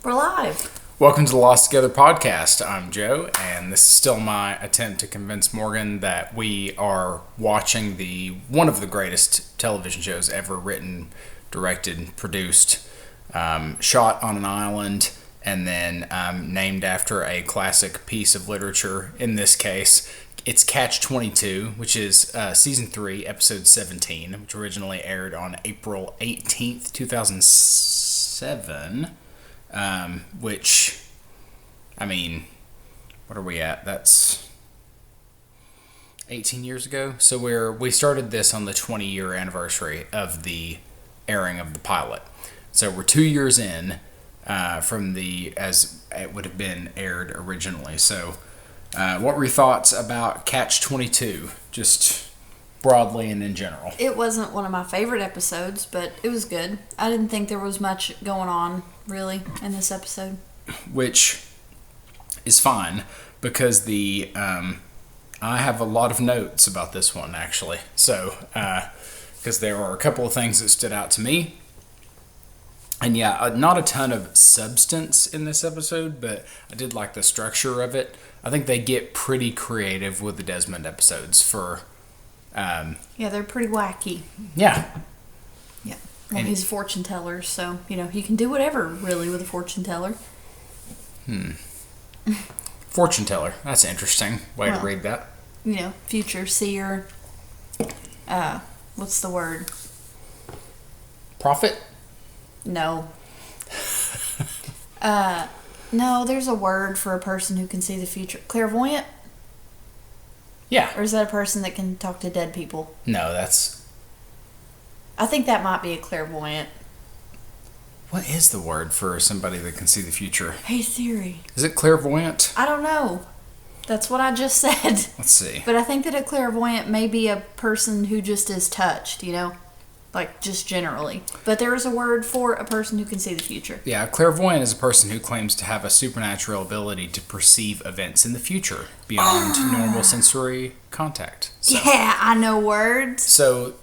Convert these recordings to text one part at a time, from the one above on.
We're live. Welcome to the Lost Together podcast. I'm Joe, and this is still my attempt to convince Morgan that we are watching one of the greatest television shows ever written, directed, produced, shot on an island, and then named after a classic piece of literature. In this case, it's Catch-22, which is season 3, episode 17, which originally aired on April 18th, 2007. Which, I mean, what are we at? That's 18 years ago. So we started this on the 20-year anniversary of the airing of the pilot. So we're 2 years in from as it would have been aired originally. So what were your thoughts about Catch-22, just broadly and in general? It wasn't one of my favorite episodes, but it was good. I didn't think there was much going on, really, in this episode. Which is fine, because I have a lot of notes about this one, actually. So, because there are a couple of things that stood out to me. And yeah, not a ton of substance in this episode, but I did like the structure of it. I think they get pretty creative with the Desmond episodes for... yeah, they're pretty wacky. Yeah. Yeah. Well, he's a fortune teller, so, he can do whatever, really, with a fortune teller. Fortune teller. That's an interesting way to read that. Future seer. What's the word? Prophet? No. No, there's a word for a person who can see the future. Clairvoyant? Yeah. Or is that a person that can talk to dead people? No, that's... I think that might be a clairvoyant. What is the word for somebody that can see the future? Hey Siri. Is it clairvoyant? I don't know. That's what I just said. Let's see. But I think that a clairvoyant may be a person who just is touched, Like, just generally. But there is a word for a person who can see the future. Yeah, a clairvoyant is a person who claims to have a supernatural ability to perceive events in the future beyond normal sensory contact. So, yeah, I know words. So,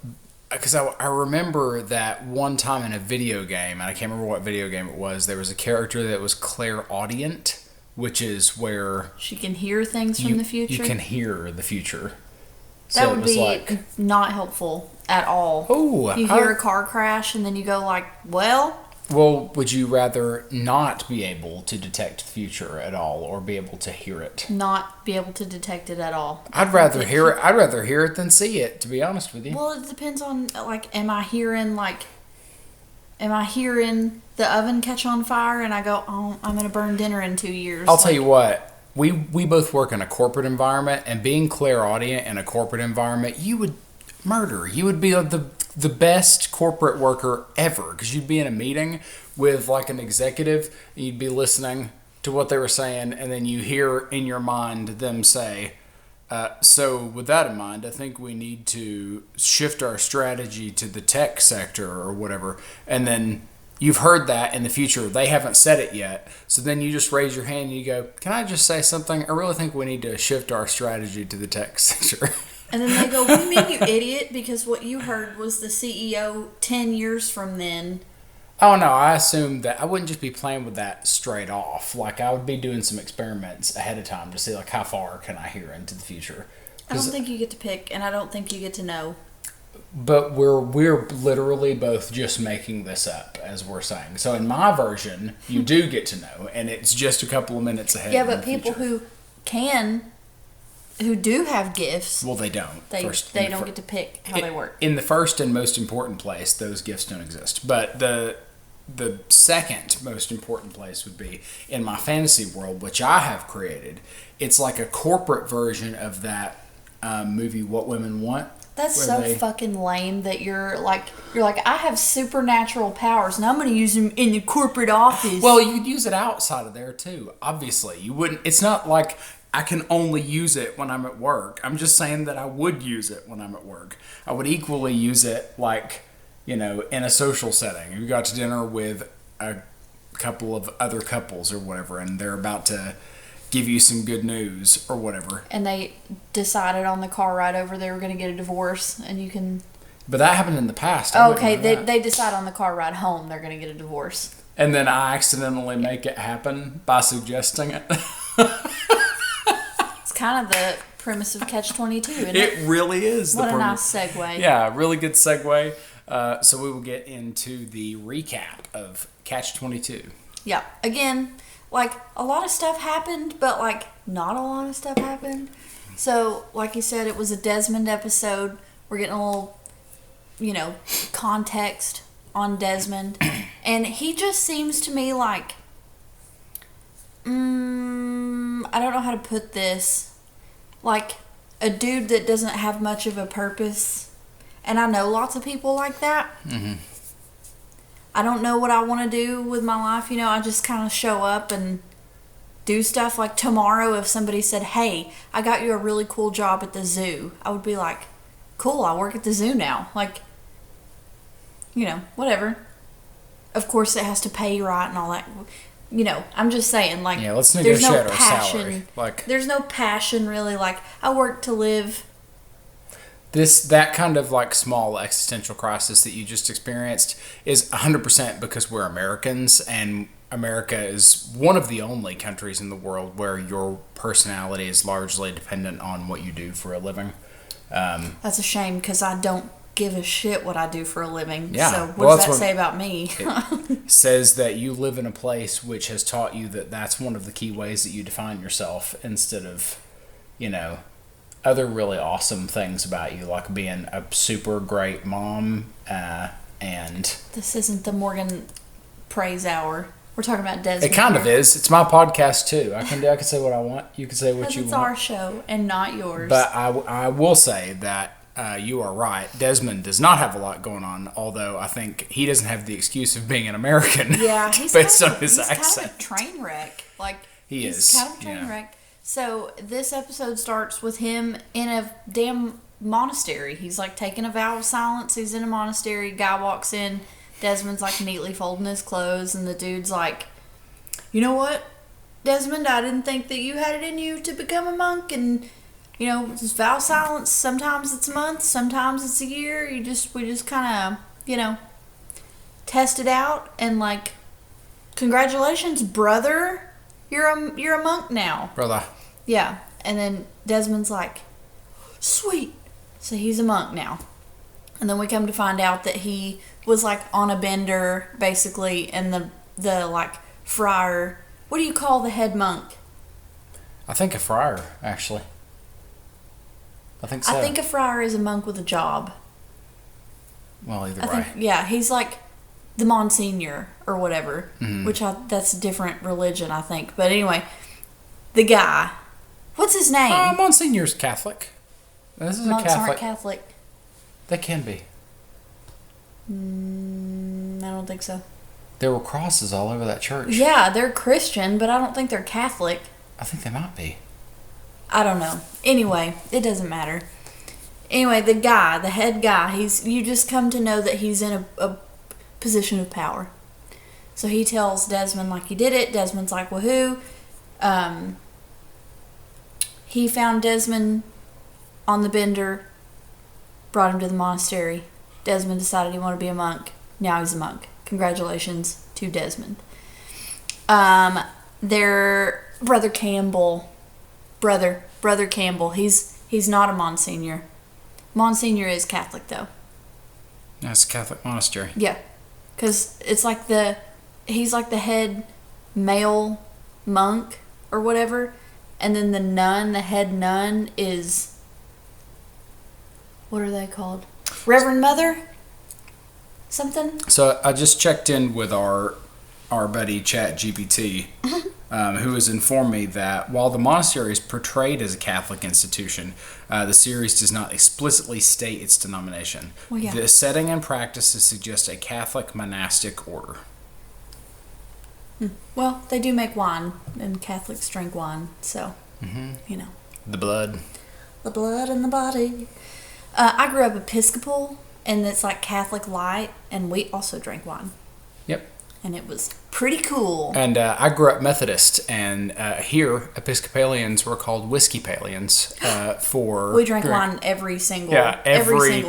because I remember that one time in a video game, and I can't remember what video game it was, there was a character that was clairaudient, which is where... She can hear things from the future? You can hear the future. That would be not helpful at all. Oh, you hear a car crash and then you go like, well... Well, would you rather not be able to detect the future at all, or be able to hear it? Not be able to detect it at all. I'd rather hear it. I'd rather hear it than see it, to be honest with you. Well, it depends on, am I hearing the oven catch on fire and I go, oh, I'm going to burn dinner in 2 years? I'll tell you what. We both work in a corporate environment, and being clairaudient in a corporate environment, you would murder. You would be the best corporate worker ever, because you'd be in a meeting with like an executive, and you'd be listening to what they were saying, and then you hear in your mind them say, so with that in mind, I think we need to shift our strategy to the tech sector or whatever. And then you've heard that in the future. They haven't said it yet. So then you just raise your hand and you go, can I just say something? I really think we need to shift our strategy to the tech sector. And then they go, what do you mean, you idiot? Because what you heard was the CEO 10 years from then. Oh, no, I assumed that I wouldn't just be playing with that straight off. Like, I would be doing some experiments ahead of time to see, like, how far can I hear into the future. I don't think you get to pick, and I don't think you get to know. But we're literally both just making this up as we're saying. So in my version, you do get to know, and it's just a couple of minutes ahead. Yeah, but people who do have gifts. Well, they don't. They don't get to pick how they work. In the first and most important place, those gifts don't exist. But the second most important place would be in my fantasy world, which I have created. It's like a corporate version of that movie, What Women Want. That's so fucking lame that you're like, I have supernatural powers and I'm going to use them in the corporate office. Well, you'd use it outside of there too. Obviously, you wouldn't. It's not like I can only use it when I'm at work. I'm just saying that I would use it when I'm at work. I would equally use it in a social setting. You got to dinner with a couple of other couples or whatever, and they're about to give you some good news or whatever. And they decided on the car ride over they were going to get a divorce, and you can But that happened in the past. Oh, okay, they decide on the car ride home they're going to get a divorce. And then I accidentally make it happen by suggesting it. It's kind of the premise of Catch-22, isn't it? It really is. What a nice segue. Yeah, really good segue. So we will get into the recap of Catch-22. Yeah. Again, like, a lot of stuff happened, but, like, not a lot of stuff happened. So, like you said, it was a Desmond episode. We're getting a little, context on Desmond. And he just seems to me like, I don't know how to put this, like a dude that doesn't have much of a purpose. And I know lots of people like that. Mm-hmm. I don't know what I want to do with my life. I just kind of show up and do stuff. Like tomorrow, if somebody said, hey, I got you a really cool job at the zoo, I would be like, cool, I work at the zoo now. Like, whatever. Of course, it has to pay right and all that. I'm just saying, like, yeah, let's negotiate there's no our passion. salary. Like, there's no passion, really. Like, I work to live. That kind of like small existential crisis that you just experienced is 100% because we're Americans, and America is one of the only countries in the world where your personality is largely dependent on what you do for a living. That's a shame because I don't give a shit what I do for a living. Yeah. So what does that say about me? It says that you live in a place which has taught you that that's one of the key ways that you define yourself, instead of, other really awesome things about you, like being a super great mom, and... This isn't the Morgan Praise Hour. We're talking about Desmond. It kind of is. It's my podcast, too. I can say what I want. You can say what you want. It's our show and not yours. But I will say that you are right. Desmond does not have a lot going on, although I think he doesn't have the excuse of being an American. Yeah, he's based on his accent. He's kind of a train wreck. Like, he's kind of a train wreck. So this episode starts with him in a damn monastery. He's like taking a vow of silence. He's in a monastery. Guy walks in. Desmond's like neatly folding his clothes, and the dude's like, you know what, Desmond, I didn't think that you had it in you to become a monk, and just vow silence. Sometimes it's a month, sometimes it's a year. We just kind of test it out, and like, congratulations, brother, you're a monk now, brother. Yeah. And then Desmond's like, sweet, so he's a monk now. And then we come to find out that he was like on a bender, basically, and the like friar. What do you call the head monk? I think a friar, actually. I think so. I think a friar is a monk with a job. Well, either way. Yeah, he's like the Monsignor or whatever, mm-hmm. which that's a different religion, I think. But anyway, the guy, what's his name? Monsignor's Catholic. This is Monks a Catholic. aren't Catholic. They can be. I don't think so. There were crosses all over that church. Yeah, they're Christian, but I don't think they're Catholic. I think they might be. I don't know. Anyway, it doesn't matter. Anyway, the guy, the head guy, you just come to know that he's in a position of power. So he tells Desmond like he did it. Desmond's like, woohoo. He found Desmond on the bender, brought him to the monastery. Desmond decided he wanted to be a monk. Now he's a monk. Congratulations to Desmond. Their brother Campbell, brother Campbell. He's not a Monsignor. Monsignor is Catholic though. That's a Catholic monastery. Yeah, because it's like he's like the head male monk or whatever, and then the head nun is, what are they called? Reverend Mother? Something? So I just checked in with our buddy ChatGPT, who has informed me that while the monastery is portrayed as a Catholic institution, the series does not explicitly state its denomination. Well, yeah. The setting and practices suggest a Catholic monastic order. Well, they do make wine, and Catholics drink wine, so, The blood. The blood in the body. I grew up Episcopal, and it's like Catholic light, and we also drank wine. Yep. And it was pretty cool. And I grew up Methodist, and here Episcopalians were called Whiskey-palians for... We drank wine every single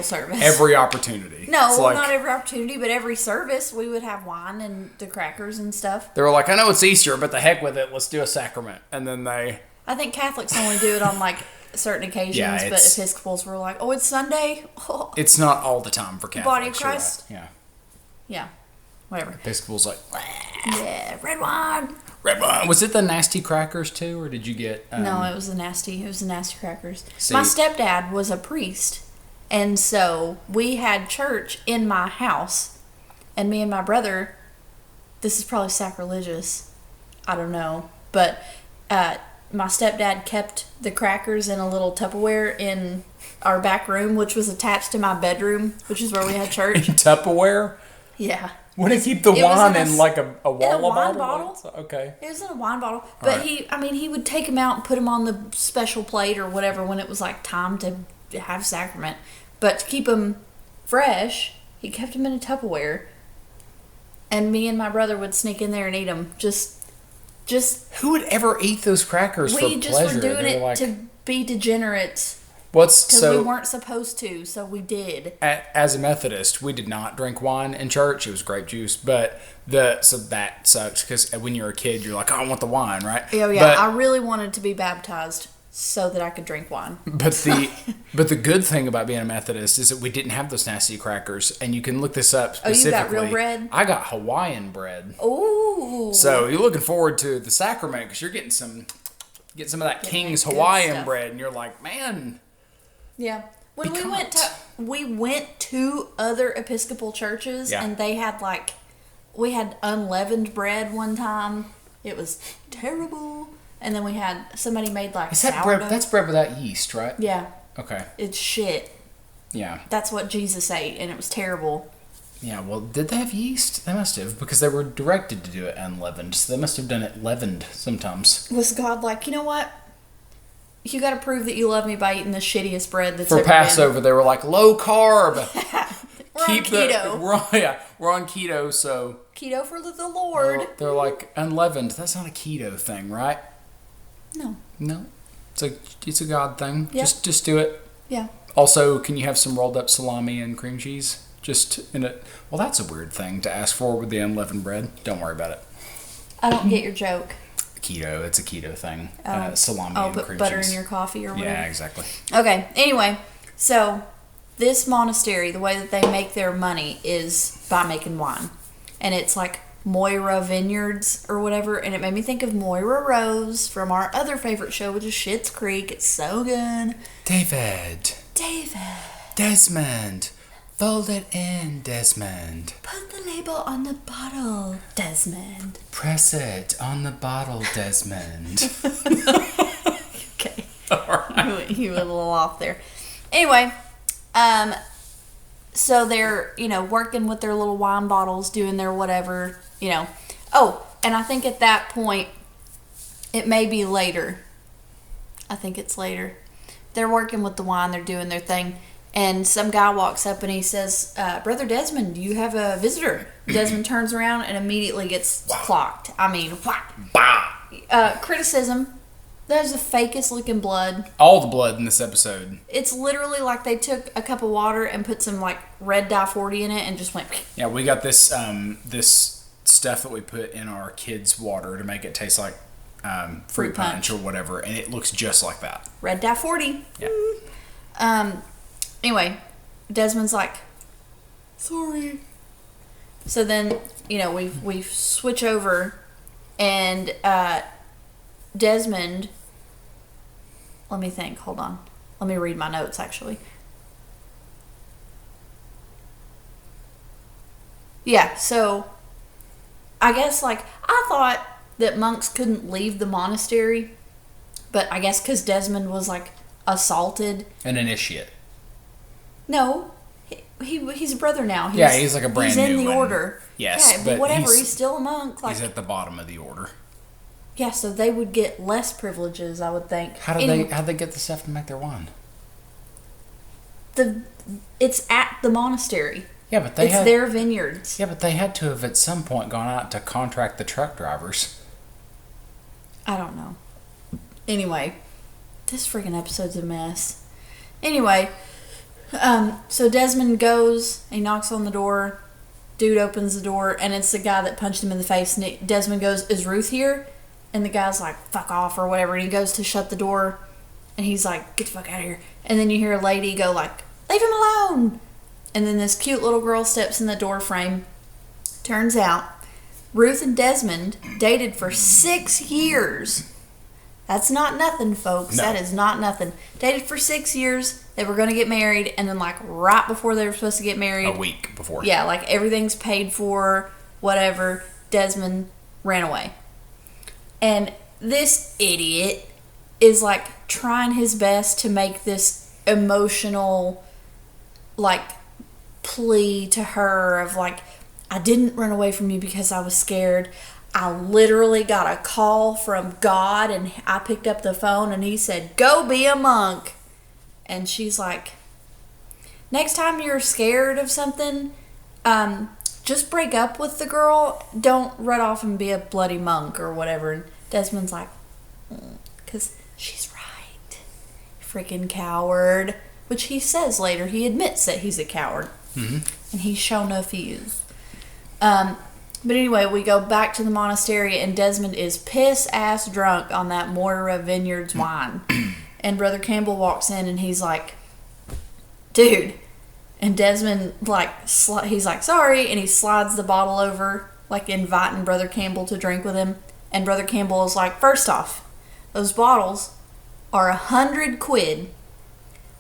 service. Every opportunity. No, not every opportunity, but every service we would have wine and the crackers and stuff. They were like, I know it's Easter, but the heck with it, let's do a sacrament. And then they... I think Catholics only do it on like certain occasions, but Episcopals were like, oh, it's Sunday? Oh. It's not all the time for Catholics. The body of Christ? Right. Yeah. Yeah. Whatever. Episcopal's like, yeah, red wine. Red wine. Was it the nasty crackers too, or did you get? No, it was the nasty crackers. See, my stepdad was a priest, and so we had church in my house, and me and my brother. This is probably sacrilegious. I don't know, but my stepdad kept the crackers in a little Tupperware in our back room, which was attached to my bedroom, which is where we had church. Tupperware? Yeah. Would he keep the wine in like a wine bottle? Okay. It was in a wine bottle. But he would take them out and put them on the special plate or whatever when it was like time to have sacrament. But to keep them fresh, he kept them in a Tupperware. And me and my brother would sneak in there and eat them. Just who would ever eat those crackers for pleasure? We just were doing it to be degenerates. Because we weren't supposed to, so we did. As a Methodist, we did not drink wine in church. It was grape juice, but so that sucks because when you're a kid, you're like, oh, I want the wine, right? Oh yeah, I really wanted to be baptized so that I could drink wine. But the good thing about being a Methodist is that we didn't have those nasty crackers, and you can look this up specifically. Oh, you got real bread? I got Hawaiian bread. Ooh. So you're looking forward to the sacrament because you're getting some of that King's Hawaiian bread, and you're like, man. Yeah. When we went to other Episcopal churches and they had we had unleavened bread one time. It was terrible. And then we had somebody made sourdough. Bread? That's bread without yeast, right? Yeah. Okay. It's shit. Yeah. That's what Jesus ate, and it was terrible. Yeah, well, did they have yeast? They must have, because they were directed to do it unleavened, so they must have done it leavened sometimes. Was God like, you know what? You got to prove that you love me by eating the shittiest bread that's For ever Passover, been. They were like, low carb. We're on keto. We're on keto, so... Keto for the Lord. They're like, unleavened. That's not a keto thing, right? No. It's a God thing. Yep. Just do it. Yeah. Also, can you have some rolled up salami and cream cheese? Just in it. Well, that's a weird thing to ask for with the unleavened bread. Don't worry about it. I don't get your joke. Keto. It's a keto thing. Salami and cream cheese. Put butter in your coffee or whatever. Yeah, exactly. Okay. Anyway, so this monastery, the way that they make their money is by making wine. And it's like Moira Vineyards or whatever. And it made me think of Moira Rose from our other favorite show, which is Schitt's Creek. It's so good. David. Desmond. Fold it in, Desmond. Put the label on the bottle, Desmond. Press it on the bottle, Desmond. Okay. All right. You went a little off there. Anyway, so they're, working with their little wine bottles, doing their whatever, Oh, and I think at that point, it may be later. I think it's later. They're working with the wine, they're doing their thing. And some guy walks up and he says, Brother Desmond, do you have a visitor? Desmond turns around and immediately gets clocked. I mean, whack. Criticism. There's the fakest looking blood. All the blood in this episode. It's literally like they took a cup of water and put some red dye 40 in it and just went. Yeah, we got this this stuff that we put in our kids' water to make it taste like fruit punch or whatever, and it looks just like that. Red dye 40. Yeah. Anyway, Desmond's like, sorry. So then, we switch over, and Desmond. Let me think. Hold on. Let me read my notes. Actually. Yeah. So, I guess I thought that monks couldn't leave the monastery, but I guess because Desmond was assaulted. An initiate. No, he's a brother now. He's like a brand new one. He's in the order. Yes, yeah, but whatever. He's still a monk. He's at the bottom of the order. Yeah, so they would get less privileges, I would think. How'd they get the stuff to make their wine? It's at the monastery. Yeah, but it's their vineyards. Yeah, but they had to have at some point gone out to contract the truck drivers. I don't know. Anyway, this freaking episode's a mess. Anyway, so Desmond goes, he knocks on the door, dude opens the door, and it's the guy that punched him in the face. And Desmond goes, "Is Ruth here?" And the guy's like, "Fuck off," or whatever. And he goes to shut the door, and he's like, "Get the fuck out of here." And then you hear a lady go like, "Leave him alone." And then this cute little girl steps in the door frame. Turns out, Ruth and Desmond dated for 6 years. That's not nothing, folks. No. That is not nothing. Dated for 6 years. They were going to get married, and then like right before they were supposed to get married, a week before. Yeah, like everything's paid for, whatever. Desmond ran away. And this idiot is like trying his best to make this emotional like plea to her of like, "I didn't run away from you because I was scared. I literally got a call from God and I picked up the phone and he said, 'Go be a monk.'" And she's like, "Next time you're scared of something, just break up with the girl. Don't run off and be a bloody monk or whatever." And Desmond's like, "Because she's right. Freaking coward." Which he says later. He admits that he's a coward. Mm-hmm. And he's shown enough he is. But anyway, we go back to the monastery and Desmond is piss-ass drunk on that Moira Vineyards wine. And Brother Campbell walks in and he's like, "Dude." And Desmond, like, he's like, "Sorry." And he slides the bottle over, like inviting Brother Campbell to drink with him. And Brother Campbell is like, "First off, those bottles are 100 quid.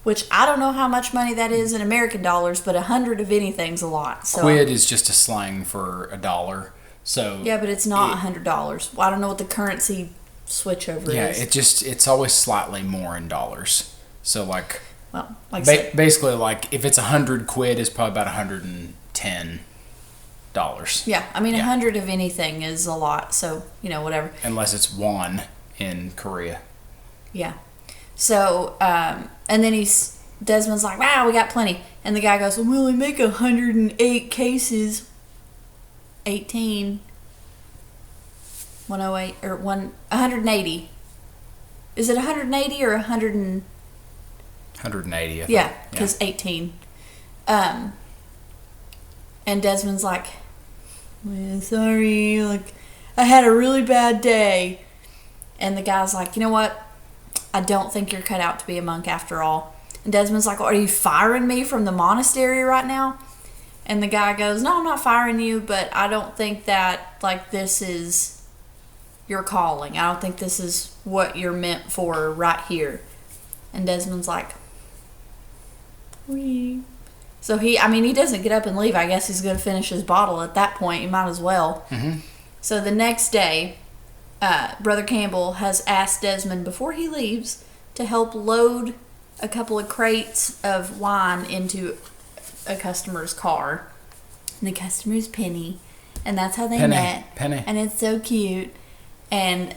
Which I don't know how much money that is in American dollars, but 100 of anything's a lot. So quid is just a slang for $1. So yeah, but it's not $100. Well, I don't know what the currency switch over is. Yeah, it's always slightly more in dollars. So like, well, like basically like if it's 100 quid, it's probably about $110. Yeah, I mean 100 of anything is a lot. So whatever. Unless it's won in Korea. Yeah. So, and then Desmond's like, "Wow, we got plenty." And the guy goes, "Well, we only make 108 cases. 18. 108, or 180. Is it 180 or 100 and... 180, I think. Yeah, because 18. And Desmond's like, "Sorry, like, I had a really bad day." And the guy's like, "You know what? I don't think you're cut out to be a monk after all." And Desmond's like, "Are you firing me from the monastery right now?" And the guy goes, "No, I'm not firing you, but I don't think that, like, this is your calling. I don't think this is what you're meant for right here." And Desmond's like, "Wee." So he doesn't get up and leave. I guess he's going to finish his bottle at that point. You might as well. Mm-hmm. So the next day, Brother Campbell has asked Desmond before he leaves to help load a couple of crates of wine into a customer's car. And the customer's Penny, and that's how they met. Penny, and it's so cute. And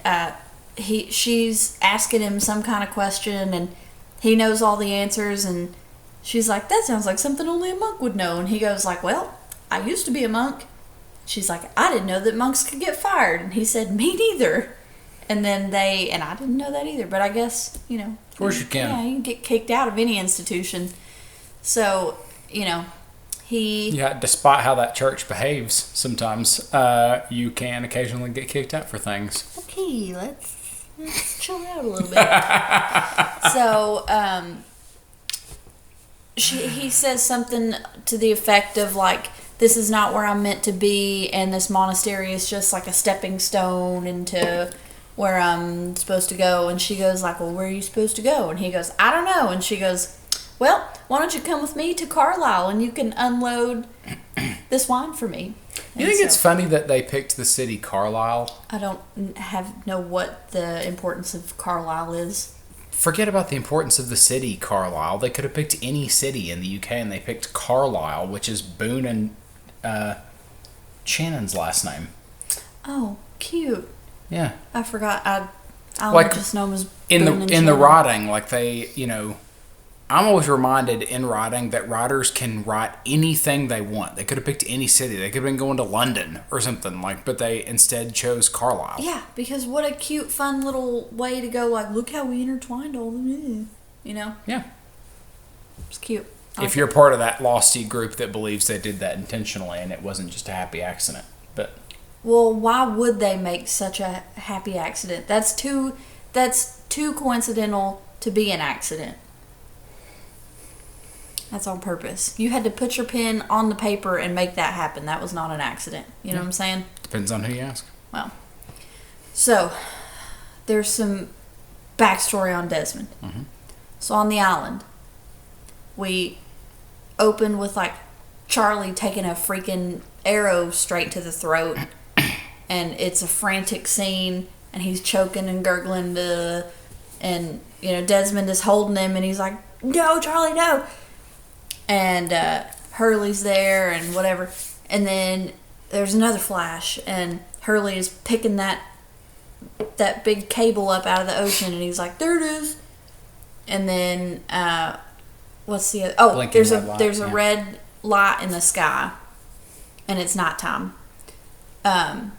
she's asking him some kind of question, and he knows all the answers. And she's like, "That sounds like something only a monk would know." And he goes like, "Well, I used to be a monk." She's like, "I didn't know that monks could get fired." And he said, "Me neither." And then and I didn't know that either, but I guess, Of course you can. Yeah, you can get kicked out of any institution. So, despite how that church behaves, sometimes you can occasionally get kicked out for things. Okay, let's chill out a little bit. So, he says something to the effect of like, "This is not where I'm meant to be, and this monastery is just like a stepping stone into where I'm supposed to go." And she goes like, "Well, where are you supposed to go?" And he goes, "I don't know." And she goes, "Well, why don't you come with me to Carlisle and you can unload this wine for me?" You think it's funny that they picked the city Carlisle? I don't know what the importance of Carlisle is. Forget about the importance of the city Carlisle. They could have picked any city in the UK, and they picked Carlisle, which is Boone and Shannon's last name. Oh, cute. Yeah. I forgot. I like just know him as in Boone the writing, like they, I'm always reminded in writing that writers can write anything they want. They could have picked any city. They could have been going to London or something, but they instead chose Carlisle. Yeah, because what a cute, fun little way to go, look how we intertwined all the, Yeah. It's cute. If you're part of that losty group that believes they did that intentionally and it wasn't just a happy accident. But well, why would they make such a happy accident? That's too coincidental to be an accident. That's on purpose. You had to put your pen on the paper and make that happen. That was not an accident. You know what I'm saying? Depends on who you ask. Well, so there's some backstory on Desmond. Mm-hmm. So on the island, we open with Charlie taking a freaking arrow straight to the throat, and it's a frantic scene, and he's choking and gurgling, and Desmond is holding him, and he's like, "No, Charlie, no!" And Hurley's there and whatever, and then there's another flash, and Hurley is picking that big cable up out of the ocean, and he's like, "There it is." And then what's the other? Oh, Blinking there's a red light in the sky, and it's nighttime. And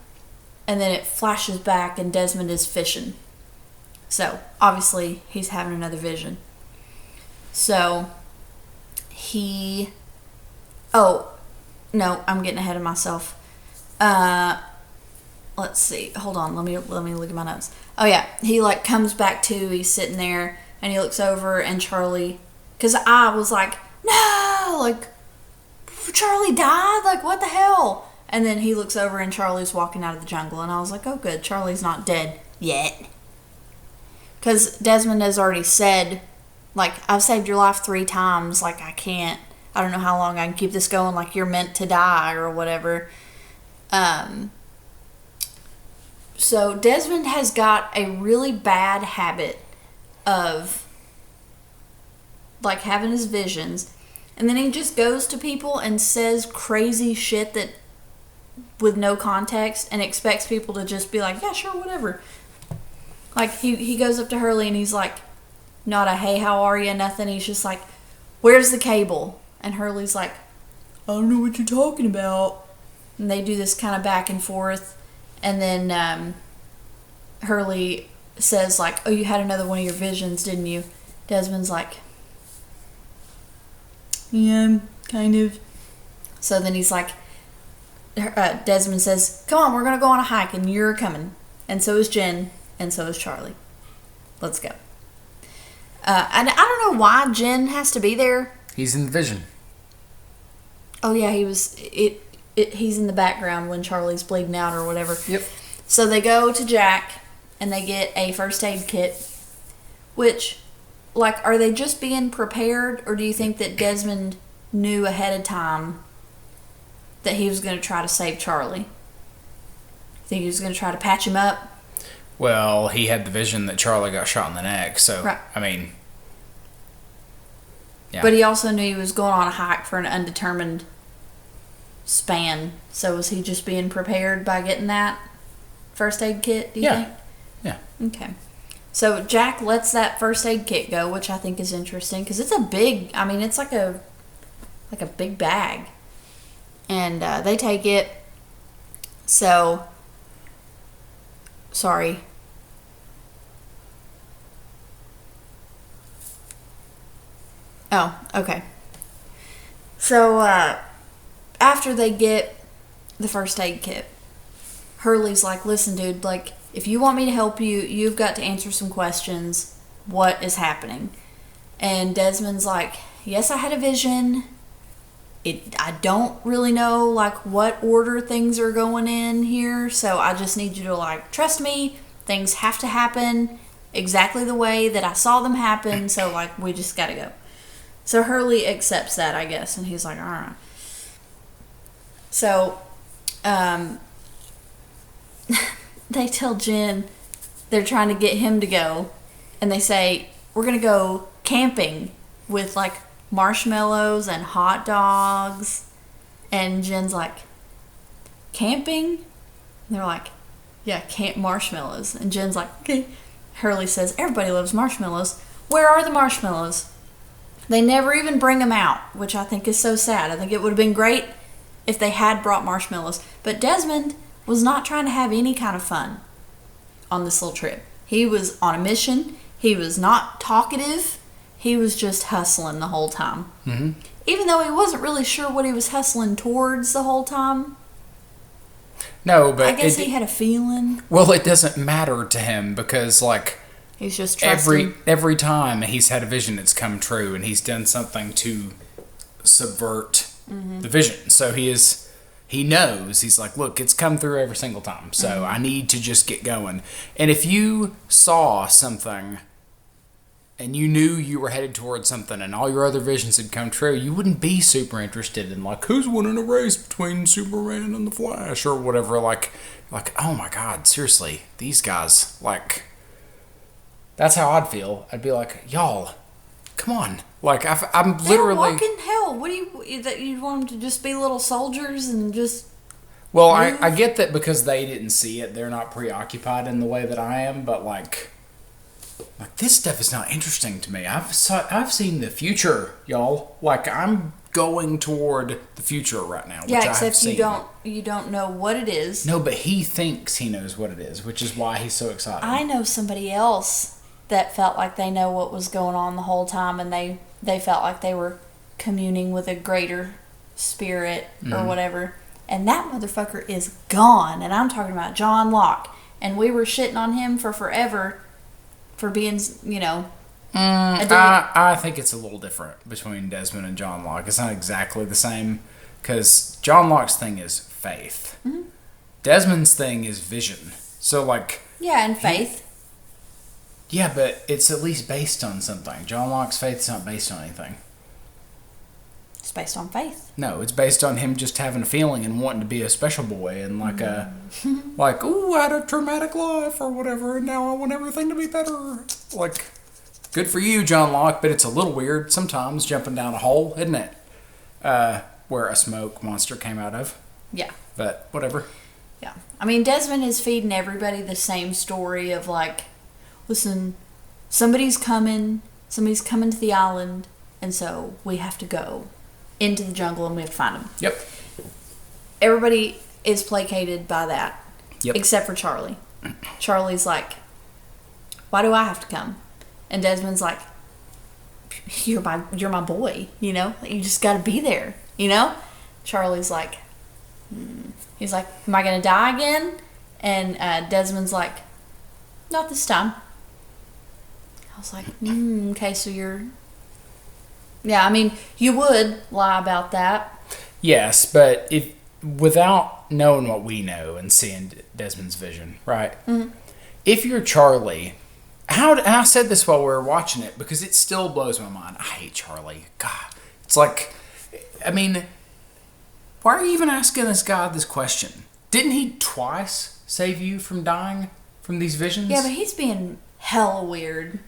then it flashes back, and Desmond is fishing. So obviously he's having another vision. So oh no, I'm getting ahead of myself. Let's see. Hold on. Let me look at my notes. Oh yeah, he comes back to. He's sitting there, and he looks over, and Charlie, because I was like, no, Charlie died. What the hell? And then he looks over, and Charlie's walking out of the jungle, and I was like, oh good, Charlie's not dead yet. Because Desmond has already said, I've saved your life 3 times. I don't know how long I can keep this going. You're meant to die or whatever. So Desmond has got a really bad habit of having his visions, and then he just goes to people and says crazy shit that with no context and expects people to just be like, yeah, sure, whatever. He goes up to Hurley and he's like, not a hey, how are you, nothing. He's just like, where's the cable? And Hurley's like, I don't know what you're talking about. And they do this kind of back and forth. And then Hurley says oh, you had another one of your visions, didn't you? Desmond's like, yeah, kind of. So then he's like, Desmond says, come on, we're going to go on a hike, and you're coming. And so is Jen, and so is Charlie. Let's go. And I don't know why Jen has to be there. He's in the vision. Oh yeah, he was. He's in the background when Charlie's bleeding out or whatever. Yep. So they go to Jack and they get a first aid kit. Which, are they just being prepared, or do you think that Desmond knew ahead of time that he was going to try to save Charlie? Think he was going to try to patch him up? Well, he had the vision that Charlie got shot in the neck, so, right. I mean... Yeah. But he also knew he was going on a hike for an undetermined span, so was he just being prepared by getting that first aid kit, do you think? Yeah. Okay. So Jack lets that first aid kit go, which I think is interesting, because it's a big... I mean, it's like a big bag. And they take it. So... Sorry. Oh, okay. So, after they get the first aid kit, Hurley's like, listen, dude, if you want me to help you, you've got to answer some questions. What is happening? And Desmond's like, yes, I had a vision. I don't really know, what order things are going in here, so I just need you to, trust me. Things have to happen exactly the way that I saw them happen, so, we just gotta go. So Hurley accepts that, I guess, and he's like, all right. So, they tell Jen they're trying to get him to go, and they say, we're going to go camping with, marshmallows and hot dogs. And Jen's like, camping? And they're like, yeah, camp marshmallows. And Jen's like, okay. Hurley says, everybody loves marshmallows. Where are the marshmallows? They never even bring him out, which I think is so sad. I think it would have been great if they had brought marshmallows. But Desmond was not trying to have any kind of fun on this little trip. He was on a mission. He was not talkative. He was just hustling the whole time. Mm-hmm. Even though he wasn't really sure what he was hustling towards the whole time. No, but... I guess he had a feeling. Well, it doesn't matter to him because, like... He's just trusting. Every time he's had a vision, it's come true, and he's done something to subvert the vision. So he knows. He's like, look, it's come through every single time. So I need to just get going. And if you saw something and you knew you were headed towards something and all your other visions had come true, you wouldn't be super interested in, like, who's winning a race between Superman and the Flash or whatever. Like, oh my God, seriously, these guys, like... That's how I'd feel. I'd be like, y'all, come on. Like, I'm literally... They're walking hell. What do you want them to just be little soldiers and just... Well, I get that because they didn't see it. They're not preoccupied in the way that I am. But, like this stuff is not interesting to me. I've seen the future, y'all. Like, I'm going toward the future right now. Yeah, except you don't know what it is. No, but he thinks he knows what it is, which is why he's so excited. I know somebody else that felt like they know what was going on the whole time, and they felt like they were communing with a greater spirit or whatever. And that motherfucker is gone. And I'm talking about John Locke. And we were shitting on him for forever for being, I think it's a little different between Desmond and John Locke. It's not exactly the same, because John Locke's thing is faith. Mm-hmm. Desmond's thing is vision. So, like... Yeah, and faith. Yeah, but it's at least based on something. John Locke's faith is not based on anything. It's based on faith. No, it's based on him just having a feeling and wanting to be a special boy and like ooh, I had a traumatic life or whatever, and now I want everything to be better. Like, good for you, John Locke, but it's a little weird sometimes jumping down a hole, isn't it? Where a smoke monster came out of. Yeah. But whatever. Yeah. I mean, Desmond is feeding everybody the same story of, like, listen, somebody's coming to the island, and so we have to go into the jungle and we have to find them. Yep. Everybody is placated by that. Yep. Except for Charlie. Charlie's like, why do I have to come? And Desmond's like, you're my boy, you just got to be there, Charlie's like, he's like, am I going to die again? And Desmond's like, not this time. I was like, okay, so you're... Yeah, I mean, you would lie about that. Yes, but without knowing what we know and seeing Desmond's vision, right? Mm-hmm. If you're Charlie, and I said this while we were watching it because it still blows my mind. I hate Charlie. God, it's like, I mean, why are you even asking this guy this question? Didn't he twice save you from dying from these visions? Yeah, but he's being hella weird.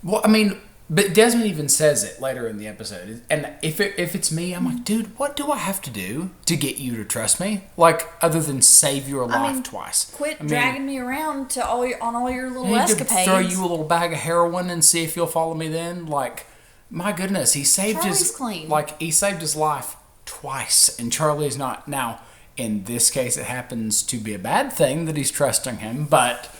Well, I mean, but Desmond even says it later in the episode. And if it's me, I'm like, dude, what do I have to do to get you to trust me? Like, other than save your life twice. Quit dragging me around on all your little escapades. Throw you a little bag of heroin and see if you'll follow me then. Like, my goodness, he saved clean. Like, he saved his life twice, and Charlie's not. Now, in this case, it happens to be a bad thing that he's trusting him, but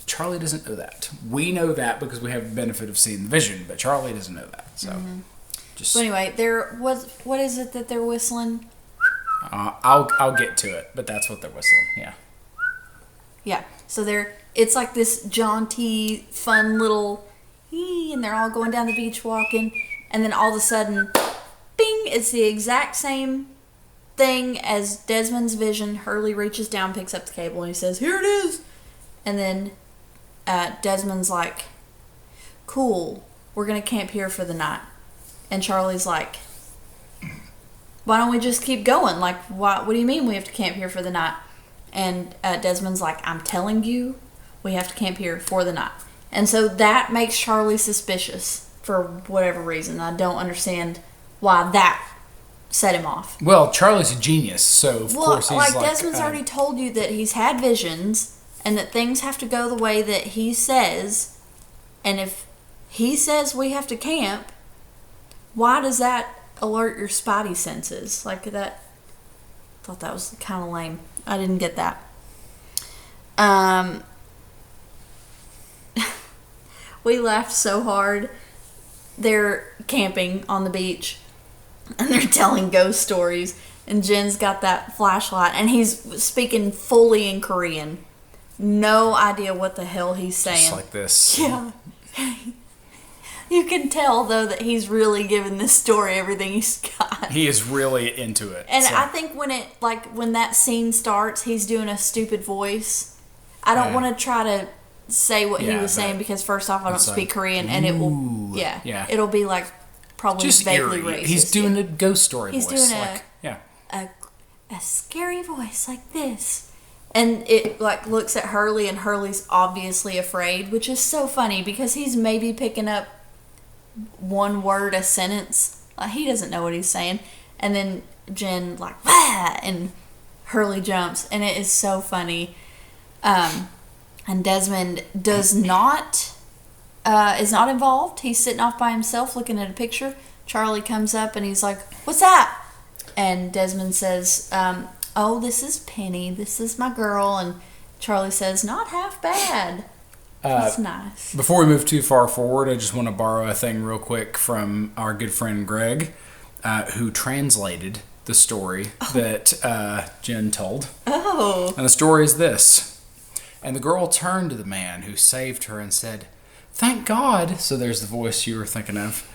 Charlie doesn't know that. We know that because we have the benefit of seeing the vision, but Charlie doesn't know that. So, So anyway, what is it that they're whistling? I'll get to it, but that's what they're whistling. Yeah. Yeah. So it's like this jaunty, fun little, and they're all going down the beach walking, and then all of a sudden, bing! It's the exact same thing as Desmond's vision. Hurley reaches down, picks up the cable, and he says, "Here it is," and then Desmond's like, cool, we're going to camp here for the night. And Charlie's like, why don't we just keep going? Like, what do you mean we have to camp here for the night? And Desmond's like, I'm telling you, we have to camp here for the night. And so that makes Charlie suspicious for whatever reason. I don't understand why that set him off. Well, Charlie's a genius, so of course he's like... Desmond's already told you that he's had visions and that things have to go the way that he says. And if he says we have to camp, why does that alert your spidey senses? Like that, I thought that was kind of lame. I didn't get that. We laughed so hard. They're camping on the beach and they're telling ghost stories, and Jen's got that flashlight and he's speaking fully in Korean. No idea what the hell he's saying. Just like this. Yeah. You can tell, though, that he's really giving this story everything he's got. He is really into it. And I think when that scene starts, he's doing a stupid voice. I don't want to try to say what he was saying because, first off, I don't speak Korean, and it will, it'll be like probably just vaguely eerie. racist. He's doing a ghost story voice. He's doing a scary voice like this. And it like looks at Hurley, and Hurley's obviously afraid, which is so funny because he's maybe picking up one word a sentence. He doesn't know what he's saying. And then Jen like, ah, and Hurley jumps, and it is so funny. And Desmond is not involved. He's sitting off by himself looking at a picture. Charlie comes up and he's like, "What's that?" And Desmond says, "Oh, this is Penny. This is my girl." And Charlie says, "Not half bad." That's nice. Before we move too far forward, I just want to borrow a thing real quick from our good friend Greg, who translated the story that Jen told. Oh. And the story is this. And the girl turned to the man who saved her and said, "Thank God." So there's the voice you were thinking of.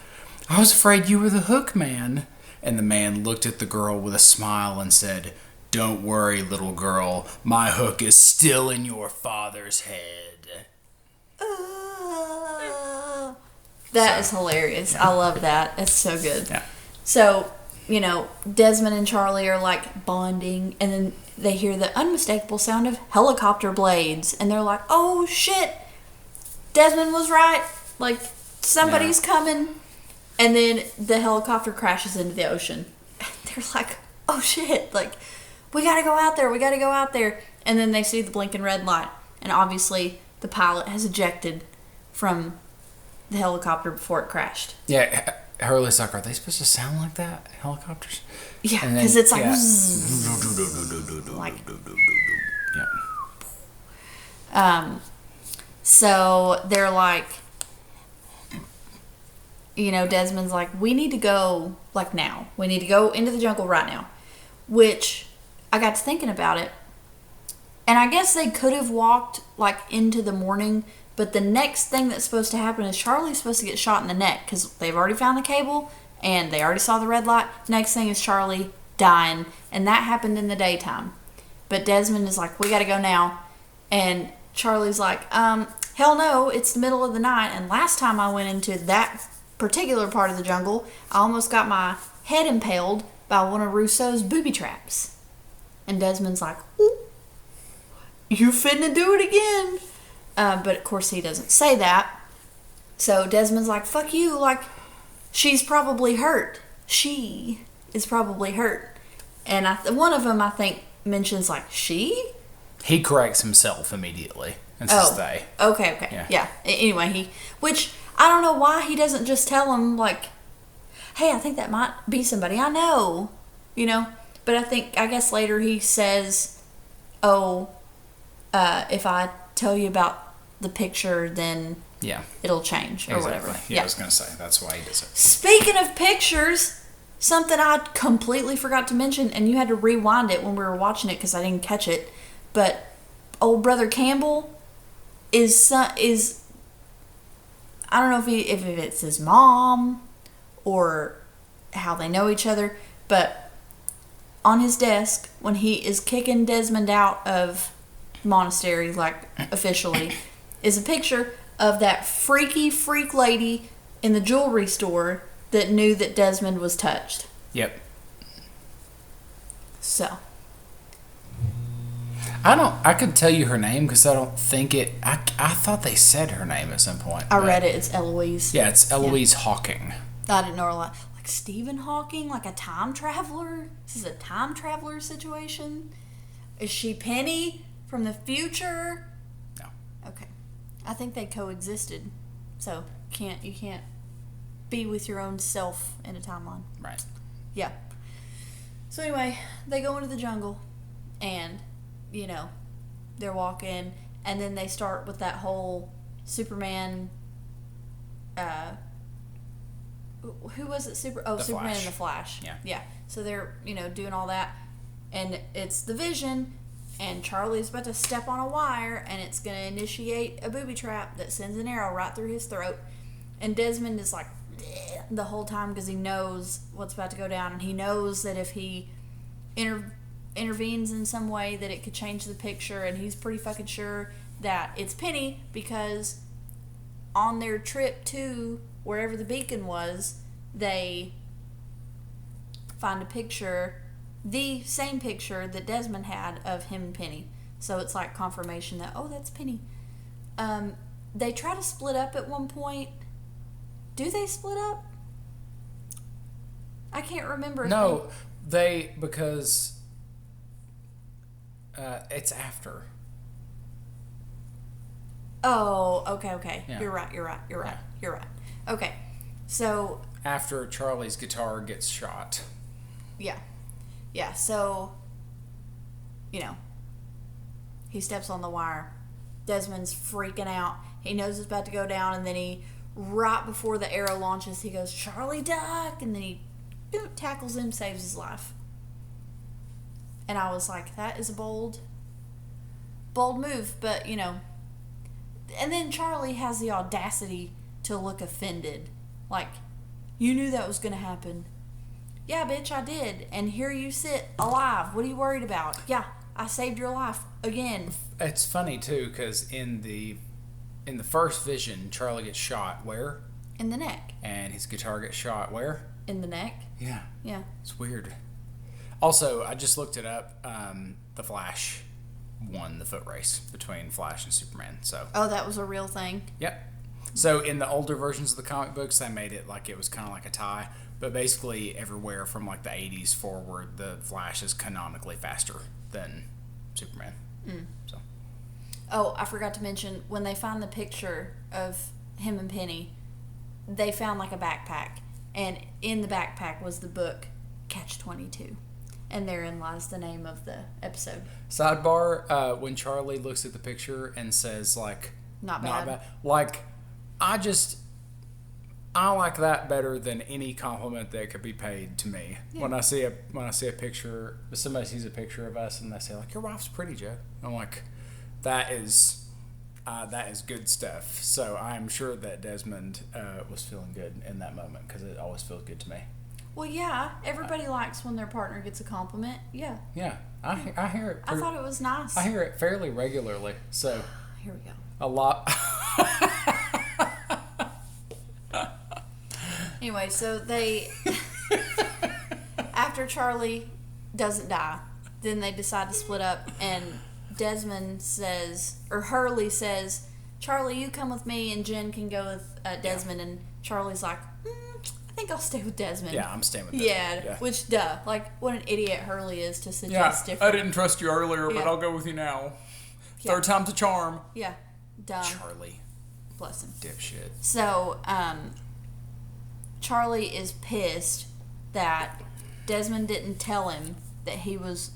"I was afraid you were the hook man." And the man looked at the girl with a smile and said, "Don't worry, little girl. My hook is still in your father's head." That is hilarious. I love that. It's so good. Yeah. So, Desmond and Charlie are like bonding, and then they hear the unmistakable sound of helicopter blades, and they're like, "Oh shit, Desmond was right. Like, somebody's coming." And then the helicopter crashes into the ocean. And they're like, "Oh shit, like, we gotta go out there. And then they see the blinking red light, and obviously the pilot has ejected from the helicopter before it crashed. Yeah, Hurley's like, "Are they supposed to sound like that, helicopters?" Yeah, because it's like... So they're like... Desmond's like, "We need to go, like, now. We need to go into the jungle right now." Which, I got to thinking about it. And I guess they could have walked, like, into the morning. But the next thing that's supposed to happen is Charlie's supposed to get shot in the neck. Because they've already found the cable. And they already saw the red light. Next thing is Charlie dying. And that happened in the daytime. But Desmond is like, "We got to go now." And Charlie's like, "Hell no, it's the middle of the night. And last time I went into that particular part of the jungle, I almost got my head impaled by one of Rousseau's booby traps." And Desmond's like, "Ooh, you finna do it again." But of course he doesn't say that. So Desmond's like, "Fuck you, like, she's probably hurt. She is probably hurt." And one of them, I think, mentions, like, she? He corrects himself immediately and says they. Okay. Yeah. Anyway, which... I don't know why he doesn't just tell him, like, "Hey, I think that might be somebody I know," But I guess later he says, "Oh, if I tell you about the picture, then it'll change," or whatever. Yeah, I was going to say, that's why he does it. Speaking of pictures, something I completely forgot to mention, and you had to rewind it when we were watching it because I didn't catch it, but old brother Campbell is I don't know if it's his mom or how they know each other, but on his desk, when he is kicking Desmond out of monastery, like, officially, is a picture of that freaky freak lady in the jewelry store that knew that Desmond was touched. Yep. So... I could tell you her name because I don't think it... I thought they said her name at some point. I read it. It's Eloise. Yeah, it's Eloise Hawking. I didn't know a lot. Like Stephen Hawking? Like a time traveler? This is a time traveler situation? Is she Penny from the future? No. Okay. I think they coexisted. So, you can't be with your own self in a timeline. Right. Yeah. So anyway, they go into the jungle, and, you know, they're walking, and then they start with that whole Superman, who was it? Superman and the Flash. Yeah. Yeah. So they're, you know, doing all that, and it's the Vision, and Charlie's about to step on a wire, and it's going to initiate a booby trap that sends an arrow right through his throat. And Desmond is like the whole time because he knows what's about to go down, and he knows that if he intervenes in some way that it could change the picture, and he's pretty fucking sure that it's Penny because on their trip to wherever the beacon was, they find a picture, the same picture that Desmond had of him and Penny. So it's like confirmation that, oh, that's Penny. They try to split up at one point. Do they split up? I can't remember. No, because it's after. Oh, okay. Yeah. You're right. Okay, so after Charlie's guitar gets shot. Yeah. So, you know, he steps on the wire. Desmond's freaking out. He knows it's about to go down, and then right before the arrow launches, he goes, "Charlie, duck!" And then he tackles him, saves his life. And I was like, that is a bold move, but, you know. And then Charlie has the audacity to look offended. Like, you knew that was going to happen. Yeah, bitch, I did. And here you sit, alive. What are you worried about? Yeah, I saved your life again. It's funny, too, because in the first Vision, Charlie gets shot where? In the neck. And his guitar gets shot where? In the neck. Yeah. Yeah. It's weird. Also, I just looked it up. The Flash won the foot race between Flash and Superman. So. Oh, that was a real thing? Yep. So in the older versions of the comic books, they made it like it was kind of like a tie. But basically, everywhere from like the 80s forward, the Flash is canonically faster than Superman. So. Oh, I forgot to mention, when they found the picture of him and Penny, they found like a backpack. And in the backpack was the book Catch-22. And therein lies the name of the episode. Sidebar, when Charlie looks at the picture and says, like, not bad. Like, I like that better than any compliment that could be paid to me. Yeah. When I see a picture, somebody sees a picture of us and they say, like, your wife's pretty, Joe. I'm like, that is good stuff. So I'm sure that Desmond was feeling good in that moment because it always feels good to me. Well, yeah, everybody likes when their partner gets a compliment. Yeah. Yeah, I hear it. I thought it was nice. I hear it fairly regularly. So here we go. A lot. Anyway, so they after Charlie doesn't die, then they decide to split up, and Desmond says, or Hurley says, "Charlie, you come with me, and Jen can go with Desmond." And Charlie's like, I think I'll stay with Desmond. Yeah, I'm staying with Desmond. Yeah, which, duh. Like, what an idiot Hurley is to suggest different. I didn't trust you earlier, but I'll go with you now. Yeah. Third time's a charm. Yeah, dumb. Charlie. Bless him. Dipshit. So, Charlie is pissed that Desmond didn't tell him that he was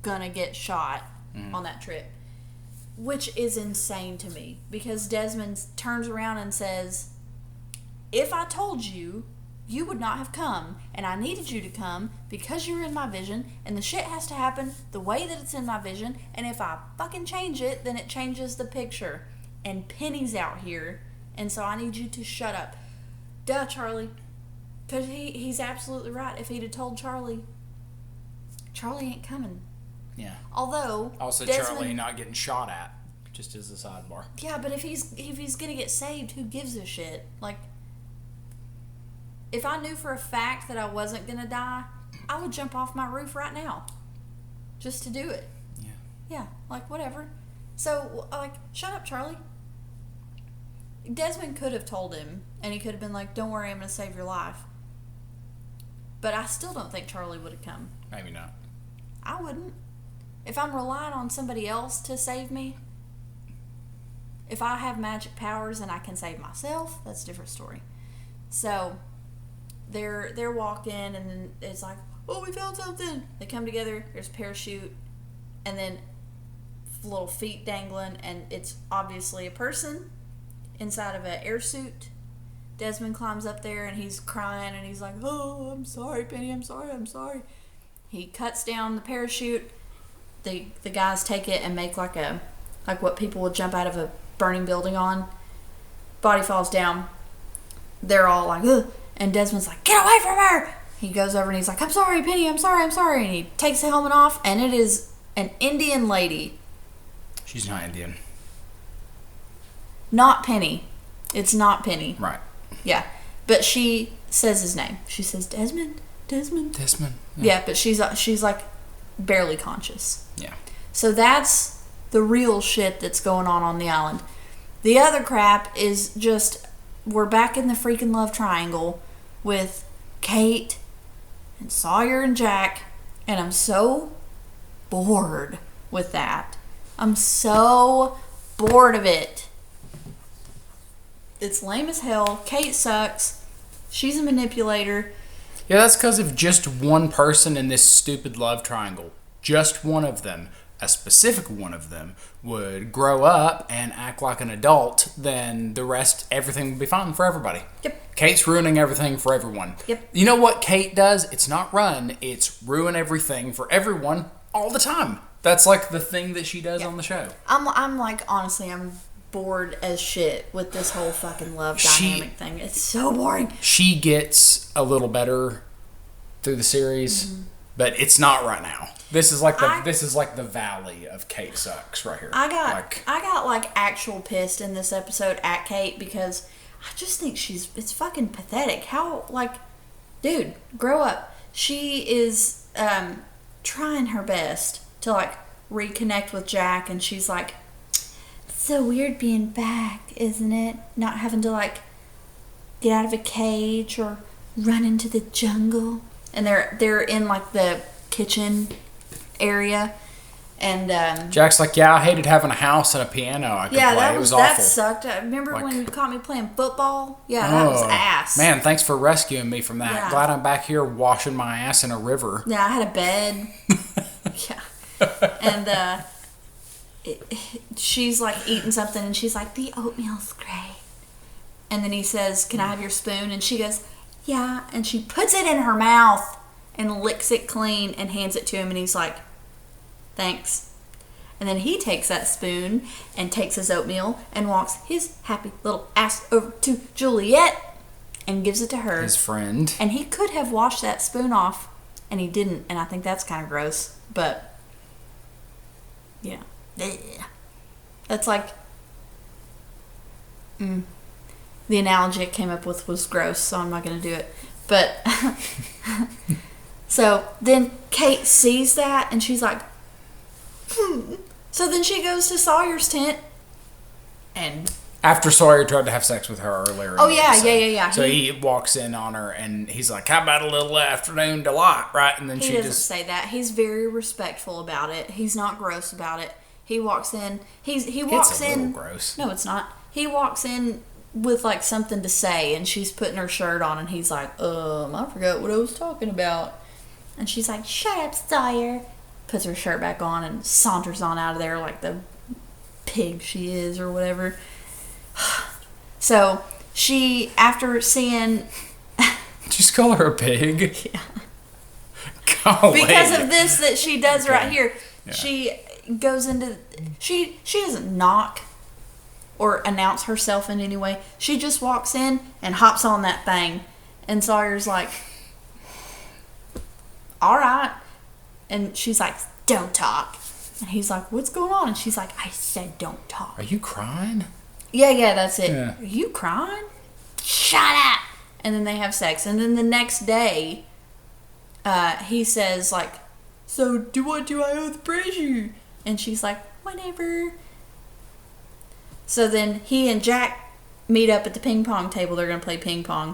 gonna get shot on that trip. Which is insane to me. Because Desmond turns around and says, if I told you, you would not have come, and I needed you to come because you're in my vision, and the shit has to happen the way that it's in my vision, and if I fucking change it, then it changes the picture. And Penny's out here, and so I need you to shut up. Duh, Charlie. Because he's absolutely right. If he'd have told Charlie ain't coming. Yeah. Although also Desmond, Charlie not getting shot at, just as a sidebar. Yeah, but if he's gonna get saved, who gives a shit? Like, if I knew for a fact that I wasn't gonna die, I would jump off my roof right now, just to do it. Yeah. Yeah, like whatever. So, like, shut up, Charlie. Desmond could have told him, and he could have been like, "Don't worry, I'm gonna save your life." But I still don't think Charlie would have come. Maybe not. I wouldn't. If I'm relying on somebody else to save me, if I have magic powers and I can save myself, that's a different story. So they're walking, and then it's like, oh, we found something. They come together. There's a parachute, and then little feet dangling, and it's obviously a person inside of an air suit. Desmond climbs up there, and he's crying, and he's like, oh, I'm sorry, Penny, I'm sorry. He cuts down the parachute. The guys take it and make like what people would jump out of a burning building on. Body falls down. They're all like, ugh. And Desmond's like, get away from her. He goes over and he's like, I'm sorry, Penny, I'm sorry. And he takes the helmet off, and it is an Indian lady. She's not Indian. Not Penny. It's not Penny. Right. Yeah. But she says his name. She says, Desmond. Yeah, but she's like barely conscious. Yeah. So that's the real shit that's going on the island. The other crap is just, we're back in the freaking love triangle with Kate and Sawyer and Jack, and I'm so bored with that. I'm so bored of it. It's lame as hell. Kate sucks. She's a manipulator. Yeah, that's because of just one person in this stupid love triangle. Just one of them, a specific one of them, would grow up and act like an adult, then the rest, everything would be fine for everybody. Yep. Kate's ruining everything for everyone. Yep. You know what Kate does? It's not run, it's ruin everything for everyone all the time. That's like the thing that she does on the show. I'm like, honestly, I'm bored as shit with this whole fucking love dynamic thing. It's so boring. She gets a little better through the series, but it's not right now. This is like the valley of Kate sucks right here. I got like actual pissed in this episode at Kate because I just think it's fucking pathetic. How, like, dude, grow up. She is trying her best to like reconnect with Jack, and she's like, it's so weird being back, isn't it? Not having to like get out of a cage or run into the jungle. And they're in like the kitchen area, and Jack's like, yeah, I hated having a house and a piano I could play. It was awful. That sucked. I remember when you caught me playing football. Yeah, that was ass. Man, thanks for rescuing me from that. Yeah. Glad I'm back here washing my ass in a river. Yeah, I had a bed. Yeah, and she's like eating something, and she's like, the oatmeal's great. And then he says, can I have your spoon? And she goes, yeah. And she puts it in her mouth and licks it clean and hands it to him, and he's like, thanks. And then he takes that spoon and takes his oatmeal and walks his happy little ass over to Juliet and gives it to her. His friend. And he could have washed that spoon off, and he didn't, and I think that's kind of gross. But, yeah. That's like, the analogy I came up with was gross, so I'm not going to do it. But, so then Kate sees that, and she's like, So then she goes to Sawyer's tent, and after Sawyer tried to have sex with her earlier. Oh yeah. So he walks in on her, and he's like, "How about a little afternoon delight, right?" And then he doesn't say that. He's very respectful about it. He's not gross about it. He walks in. He walks in. It's a little gross. No, it's not. He walks in with like something to say, and she's putting her shirt on, and he's like, I forgot what I was talking about. And she's like, "Shut up, Sawyer." Puts her shirt back on and saunters on out of there like the pig she is or whatever. So she, after seeing... Just call her a pig? Yeah. Golly. Because of this that she does right here. Yeah. She goes into... She doesn't knock or announce herself in any way. She just walks in and hops on that thing. And Sawyer's like, all right. And she's like, don't talk. And he's like, what's going on? And she's like, I said don't talk. Are you crying? Yeah, that's it. Yeah. Are you crying? Shut up. And then they have sex. And then the next day, he says, like, so what do I owe the pressure? And she's like, whatever. So then he and Jack meet up at the ping pong table. They're going to play ping pong.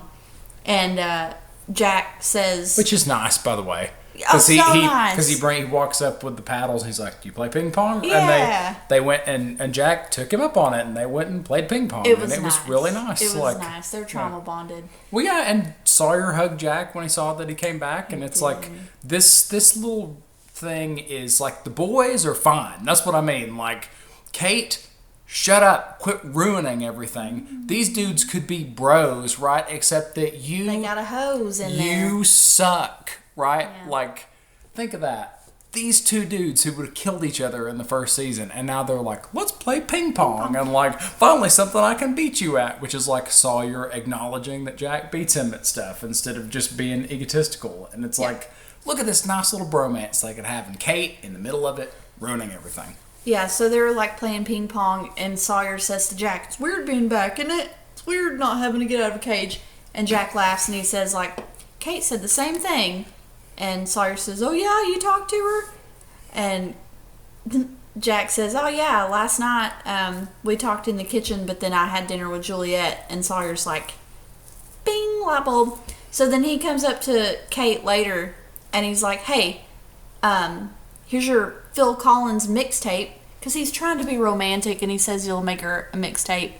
And Jack says... Which is nice, by the way. Because nice. he walks up with the paddles. And he's like, "Do you play ping pong?" Yeah. And they went and Jack took him up on it, and they went and played ping pong. It was really nice. It was nice. They're trauma bonded. Well, yeah, and Sawyer hugged Jack when he saw that he came back, and it's like this little thing is like the boys are fine. That's what I mean. Like, Kate, shut up, quit ruining everything. Mm-hmm. These dudes could be bros, right? Except that they got a hose in there. You suck, right? Yeah. Like, think of that. These two dudes who would have killed each other in the first season, and now they're like, let's play ping pong, and like, finally something I can beat you at, which is like Sawyer acknowledging that Jack beats him at stuff instead of just being egotistical. And it's like, look at this nice little bromance they could have, and Kate in the middle of it, ruining everything. Yeah, so they're like playing ping pong, and Sawyer says to Jack, "It's weird being back, isn't it? It's weird not having to get out of a cage." And Jack laughs, and he says, like, "Kate said the same thing." And Sawyer says, "Oh, yeah, you talked to her?" And Jack says, "Oh, yeah, last night we talked in the kitchen, but then I had dinner with Juliet." And Sawyer's like, bing, light bulb. So then he comes up to Kate later, and he's like, "Hey, here's your Phil Collins mixtape," because he's trying to be romantic, and he says he'll make her a mixtape,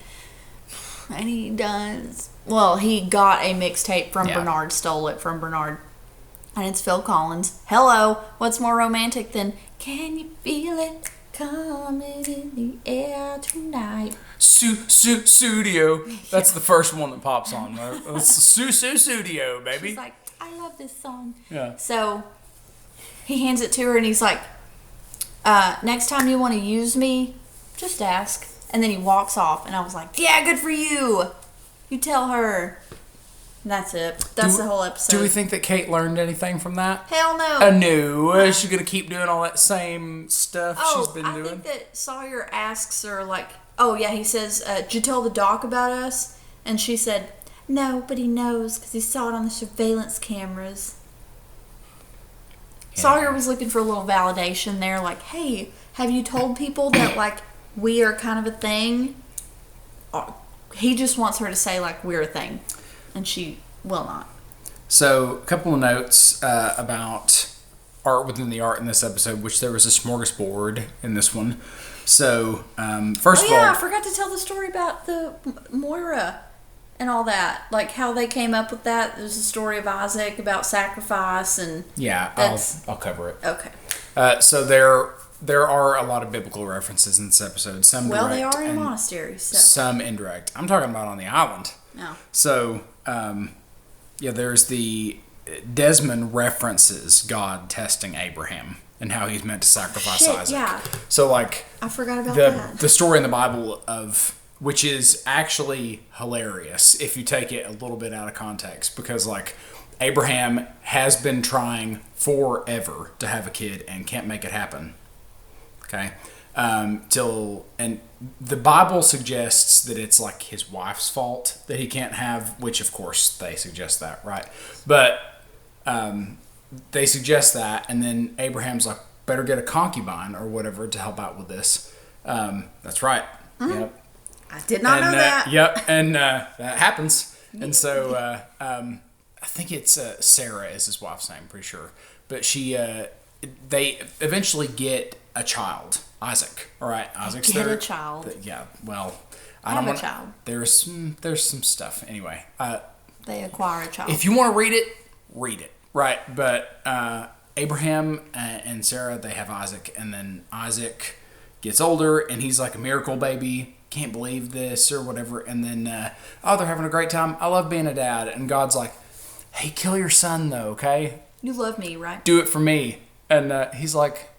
and he does. Well, he got a mixtape from Bernard, stole it from Bernard, and it's Phil Collins. Hello, what's more romantic than "Can you feel it coming in the air tonight"? Studio. That's the first one that pops on. It's Studio, baby. She's like, "I love this song." Yeah. So he hands it to her, and he's like, "Next time you want to use me, just ask." And then he walks off, and I was like, "Yeah, good for you. You tell her." And that's it. That's the whole episode. Do we think that Kate learned anything from that? Hell no. No. She's going to keep doing all that same stuff she's been doing? I think that Sawyer asks her, like, he says, "Did you tell the doc about us?" And she said, "No, but he knows because he saw it on the surveillance cameras." Yeah. Sawyer was looking for a little validation there, like, "Hey, have you told people that, like, we are kind of a thing?" He just wants her to say, like, we're a thing. And she will not. So, a couple of notes about art within the art in this episode, which there was a smorgasbord in this one. So, first of all... I forgot to tell the story about the Moira and all that. Like, how they came up with that. There's a story of Isaac about sacrifice and... Yeah, I'll cover it. Okay. So, there are a lot of biblical references in this episode. Some direct. Well, they are in a monastery, so... Some indirect. I'm talking about on the island. No. So, there's the... Desmond references God testing Abraham and how he's meant to sacrifice Isaac. Yeah. So, like... I forgot about that. The story in the Bible which is actually hilarious if you take it a little bit out of context, because, like, Abraham has been trying forever to have a kid and can't make it happen. Okay? And the Bible suggests that it's like his wife's fault that he can't have, which of course they suggest that, right? But they suggest that, and then Abraham's like, better get a concubine or whatever to help out with this. That's right. Mm-hmm. Yep. I did not know that. Yep, and that happens. And so I think it's Sarah is his wife's name, pretty sure. But they eventually get a child, Isaac. All right, Isaac's there. Get a child. Yeah, well, I don't want a child. There's some stuff anyway. They acquire a child. If you want to read it, right? But Abraham and Sarah, they have Isaac, and then Isaac gets older, and he's like a miracle baby. Can't believe this or whatever. And then they're having a great time. I love being a dad. And God's like, hey, kill your son though, okay? You love me, right? Do it for me. And he's like,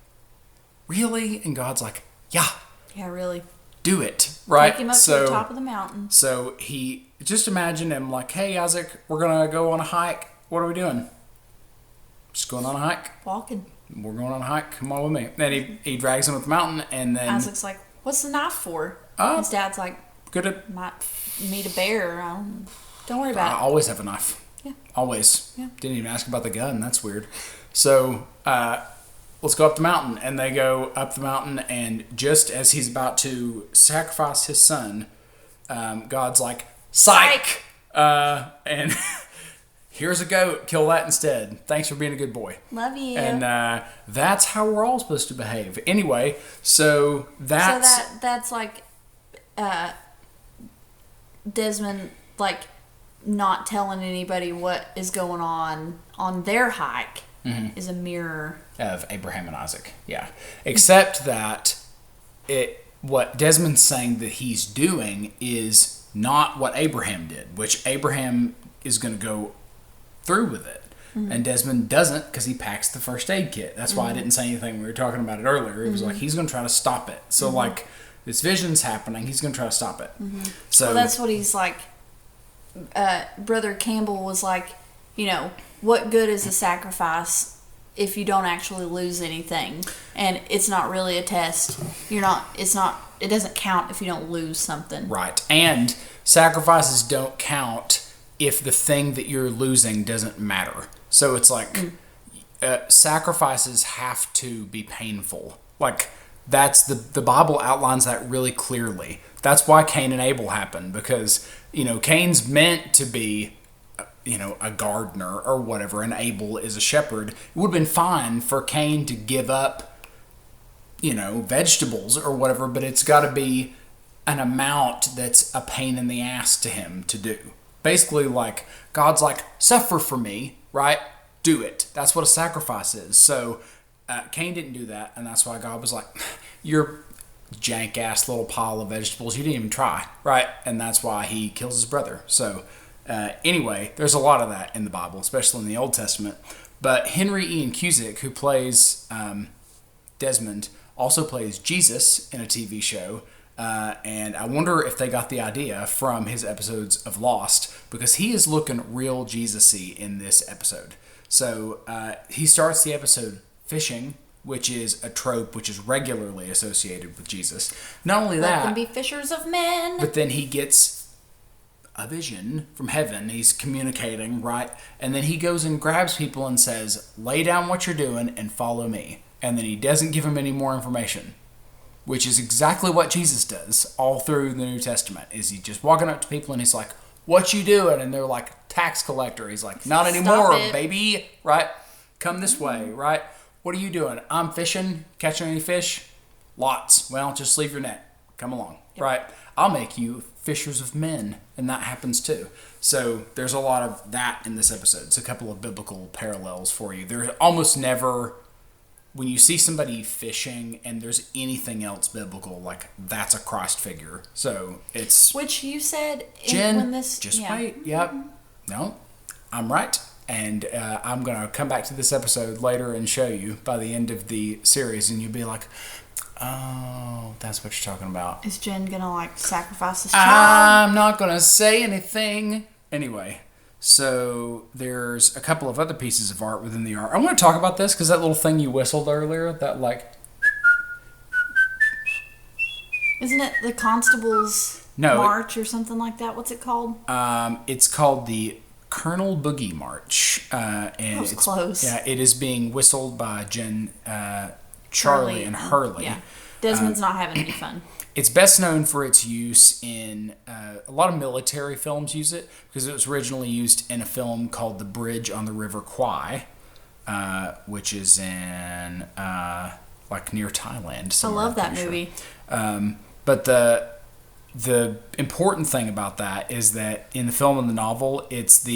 really? And God's like, yeah. Yeah, really. Do it, right? Take him up to the top of the mountain. So just imagine him like, hey, Isaac, we're going to go on a hike. What are we doing? Just going on a hike. Walking. We're going on a hike. Come on with me. Then he drags him up the mountain, and then... Isaac's like, what's the knife for? His dad's like, might meet a bear. Don't worry about it. I always have a knife. Yeah. Always. Yeah. Didn't even ask about the gun. That's weird. So, let's go up the mountain. And they go up the mountain, and just as he's about to sacrifice his son, God's like, psych! And here's a goat, kill that instead. Thanks for being a good boy. Love you. And that's how we're all supposed to behave. Anyway, so that's like Desmond, like, not telling anybody what is going on their hike is a mirror of Abraham and Isaac. Yeah. Except that what Desmond's saying that he's doing is not what Abraham did, which Abraham is going to go through with it. And Desmond doesn't because he packs the first aid kit. That's why I didn't say anything when we were talking about it earlier. It was like he's going to try to stop it. So like this vision's happening, he's going to try to stop it. So that's what he's like. Brother Campbell was like, what good is a sacrifice if you don't actually lose anything? And it's not really a test. It doesn't count if you don't lose something. Right. And sacrifices don't count if the thing that you're losing doesn't matter. So it's like sacrifices have to be painful. Like that's the Bible outlines that really clearly. That's why Cain and Abel happened, because Cain's meant to be a gardener or whatever, and Abel is a shepherd. It would have been fine for Cain to give up vegetables or whatever, but it's got to be an amount that's a pain in the ass to him to do. Basically, like, God's like, suffer for me, right? Do it. That's what a sacrifice is. So Cain didn't do that, and that's why God was like, you're jank ass little pile of vegetables, you didn't even try, right? And that's why he kills his brother. So anyway, there's a lot of that in the Bible, especially in the Old Testament. But Henry Ian Cusick, who plays Desmond, also plays Jesus in a TV show. And I wonder if they got the idea from his episodes of Lost, because he is looking real Jesus-y in this episode. So he starts the episode fishing, which is a trope which is regularly associated with Jesus. Not only that, let them be fishers of men. But then he gets a vision from heaven. He's communicating, right? And then he goes and grabs people and says, lay down what you're doing and follow me. And then he doesn't give them any more information, which is exactly what Jesus does all through the New Testament. Is he just walking up to people and he's like, what you doing? And they're like, tax collector. He's like, not anymore, baby, right? Come this way, right? What are you doing? I'm fishing. Catching any fish? Lots. Well, just leave your net. Come along, right? I'll make you fishers of men. And that happens too. So there's a lot of that in this episode. It's a couple of biblical parallels for you. There's almost never, when you see somebody fishing and there's anything else biblical, like that's a Christ figure. So it's... Which you said... Jen, when this, just wait. Yep. No, I'm right. And I'm going to come back to this episode later and show you by the end of the series, and you'll be like, oh, that's what you're talking about. Is Jen going to, sacrifice this child? I'm not going to say anything. Anyway, so there's a couple of other pieces of art within the art. I want to talk about this because that little thing you whistled earlier, that, Isn't it the Constable's March or something like that? What's it called? It's called the Colonel Boogie March. And it's close. Yeah, it is being whistled by Jen, Charlie, and Hurley. Yeah. Desmond's not having any fun. It's best known for its use in a lot of military films use it because it was originally used in a film called The Bridge on the River Kwai, which is in near Thailand. I love that movie. But the important thing about that is that in the film and the novel, it's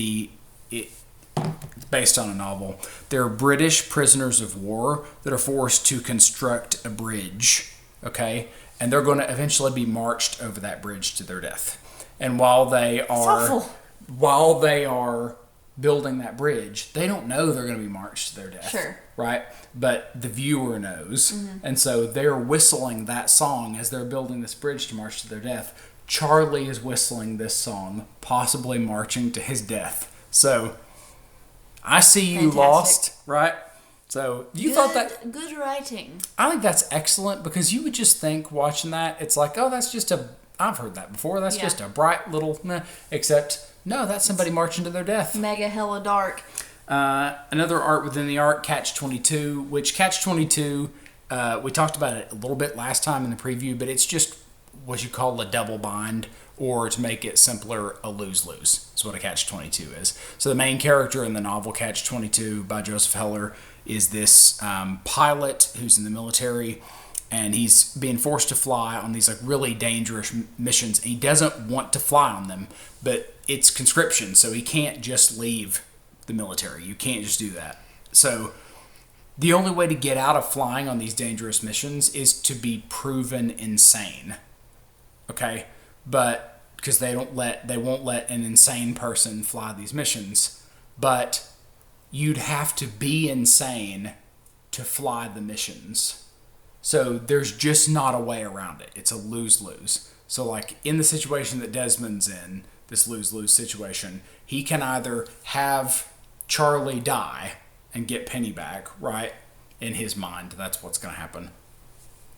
based on a novel. There are British prisoners of war that are forced to construct a bridge, okay? And they're going to eventually be marched over that bridge to their death. And while they are building that bridge, they don't know they're going to be marched to their death. Sure. Right? But the viewer knows. Mm-hmm. And so they're whistling that song as they're building this bridge to march to their death. Charlie is whistling this song, possibly marching to his death. So, I see you. Fantastic. Lost, right? So, thought that... Good writing. I think that's excellent because you would just think watching that, it's like, oh, that's just I've heard that before. That's just a bright little... Except, no, that's somebody marching to their death. Mega hella dark. Another art within the art, Catch-22, which Catch-22, we talked about it a little bit last time in the preview, but it's just what you call a double bind, or to make it simpler, a lose-lose. That's what a Catch-22 is. So the main character in the novel Catch-22 by Joseph Heller is this pilot who's in the military, and he's being forced to fly on these like really dangerous missions. And he doesn't want to fly on them, but it's conscription, so he can't just leave the military. You can't just do that. So the only way to get out of flying on these dangerous missions is to be proven insane. Okay? But because they won't let an insane person fly these missions. But you'd have to be insane to fly the missions. So there's just not a way around it. It's a lose-lose. So like in the situation that Desmond's in, this lose-lose situation, he can either have Charlie die and get Penny back, right? In his mind, that's what's going to happen.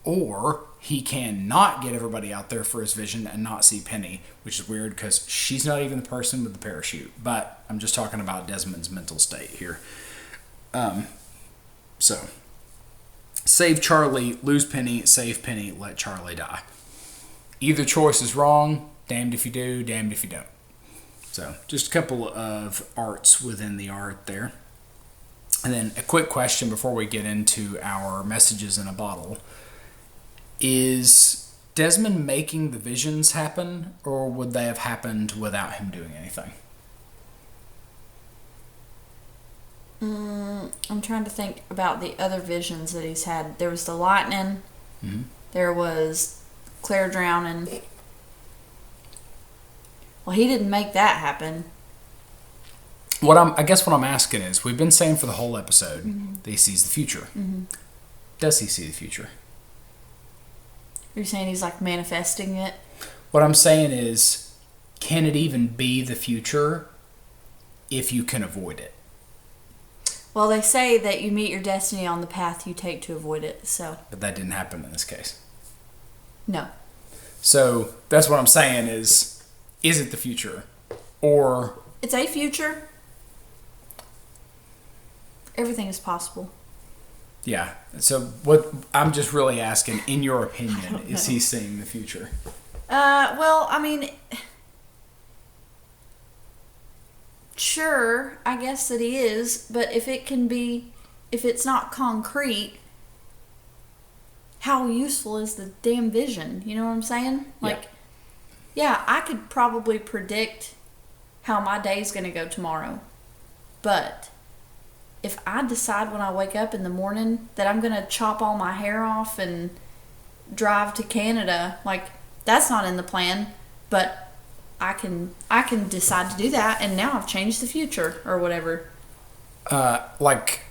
Or he can not get everybody out there for his vision and not see Penny, which is weird because she's not even the person with the parachute. But I'm just talking about Desmond's mental state here. So, save Charlie, lose Penny, save Penny, let Charlie die. Either choice is wrong. Damned if you do, damned if you don't. So, just a couple of arts within the art there. And then a quick question before we get into our messages in a bottle. Is Desmond making the visions happen, or would they have happened without him doing anything? I'm trying to think about the other visions that he's had. There was the lightning. Mm-hmm. There was Claire drowning. Well, he didn't make that happen. I guess what I'm asking is, we've been saying for the whole episode that he sees the future. Mm-hmm. Does he see the future? You're saying he's like manifesting it? What I'm saying is, can it even be the future if you can avoid it? Well, they say that you meet your destiny on the path you take to avoid it, so. But that didn't happen in this case. No. So that's what I'm saying is it the future? Or... It's a future. Everything is possible. Yeah. So what I'm just really asking, in your opinion, is he seeing the future? Well, I mean, sure, I guess that he is, but if it's not concrete, how useful is the damn vision? You know what I'm saying? Like, yeah, I could probably predict how my day's going to go tomorrow, but if I decide when I wake up in the morning that I'm going to chop all my hair off and drive to Canada, like, that's not in the plan, but I can decide to do that, and now I've changed the future or whatever. Like,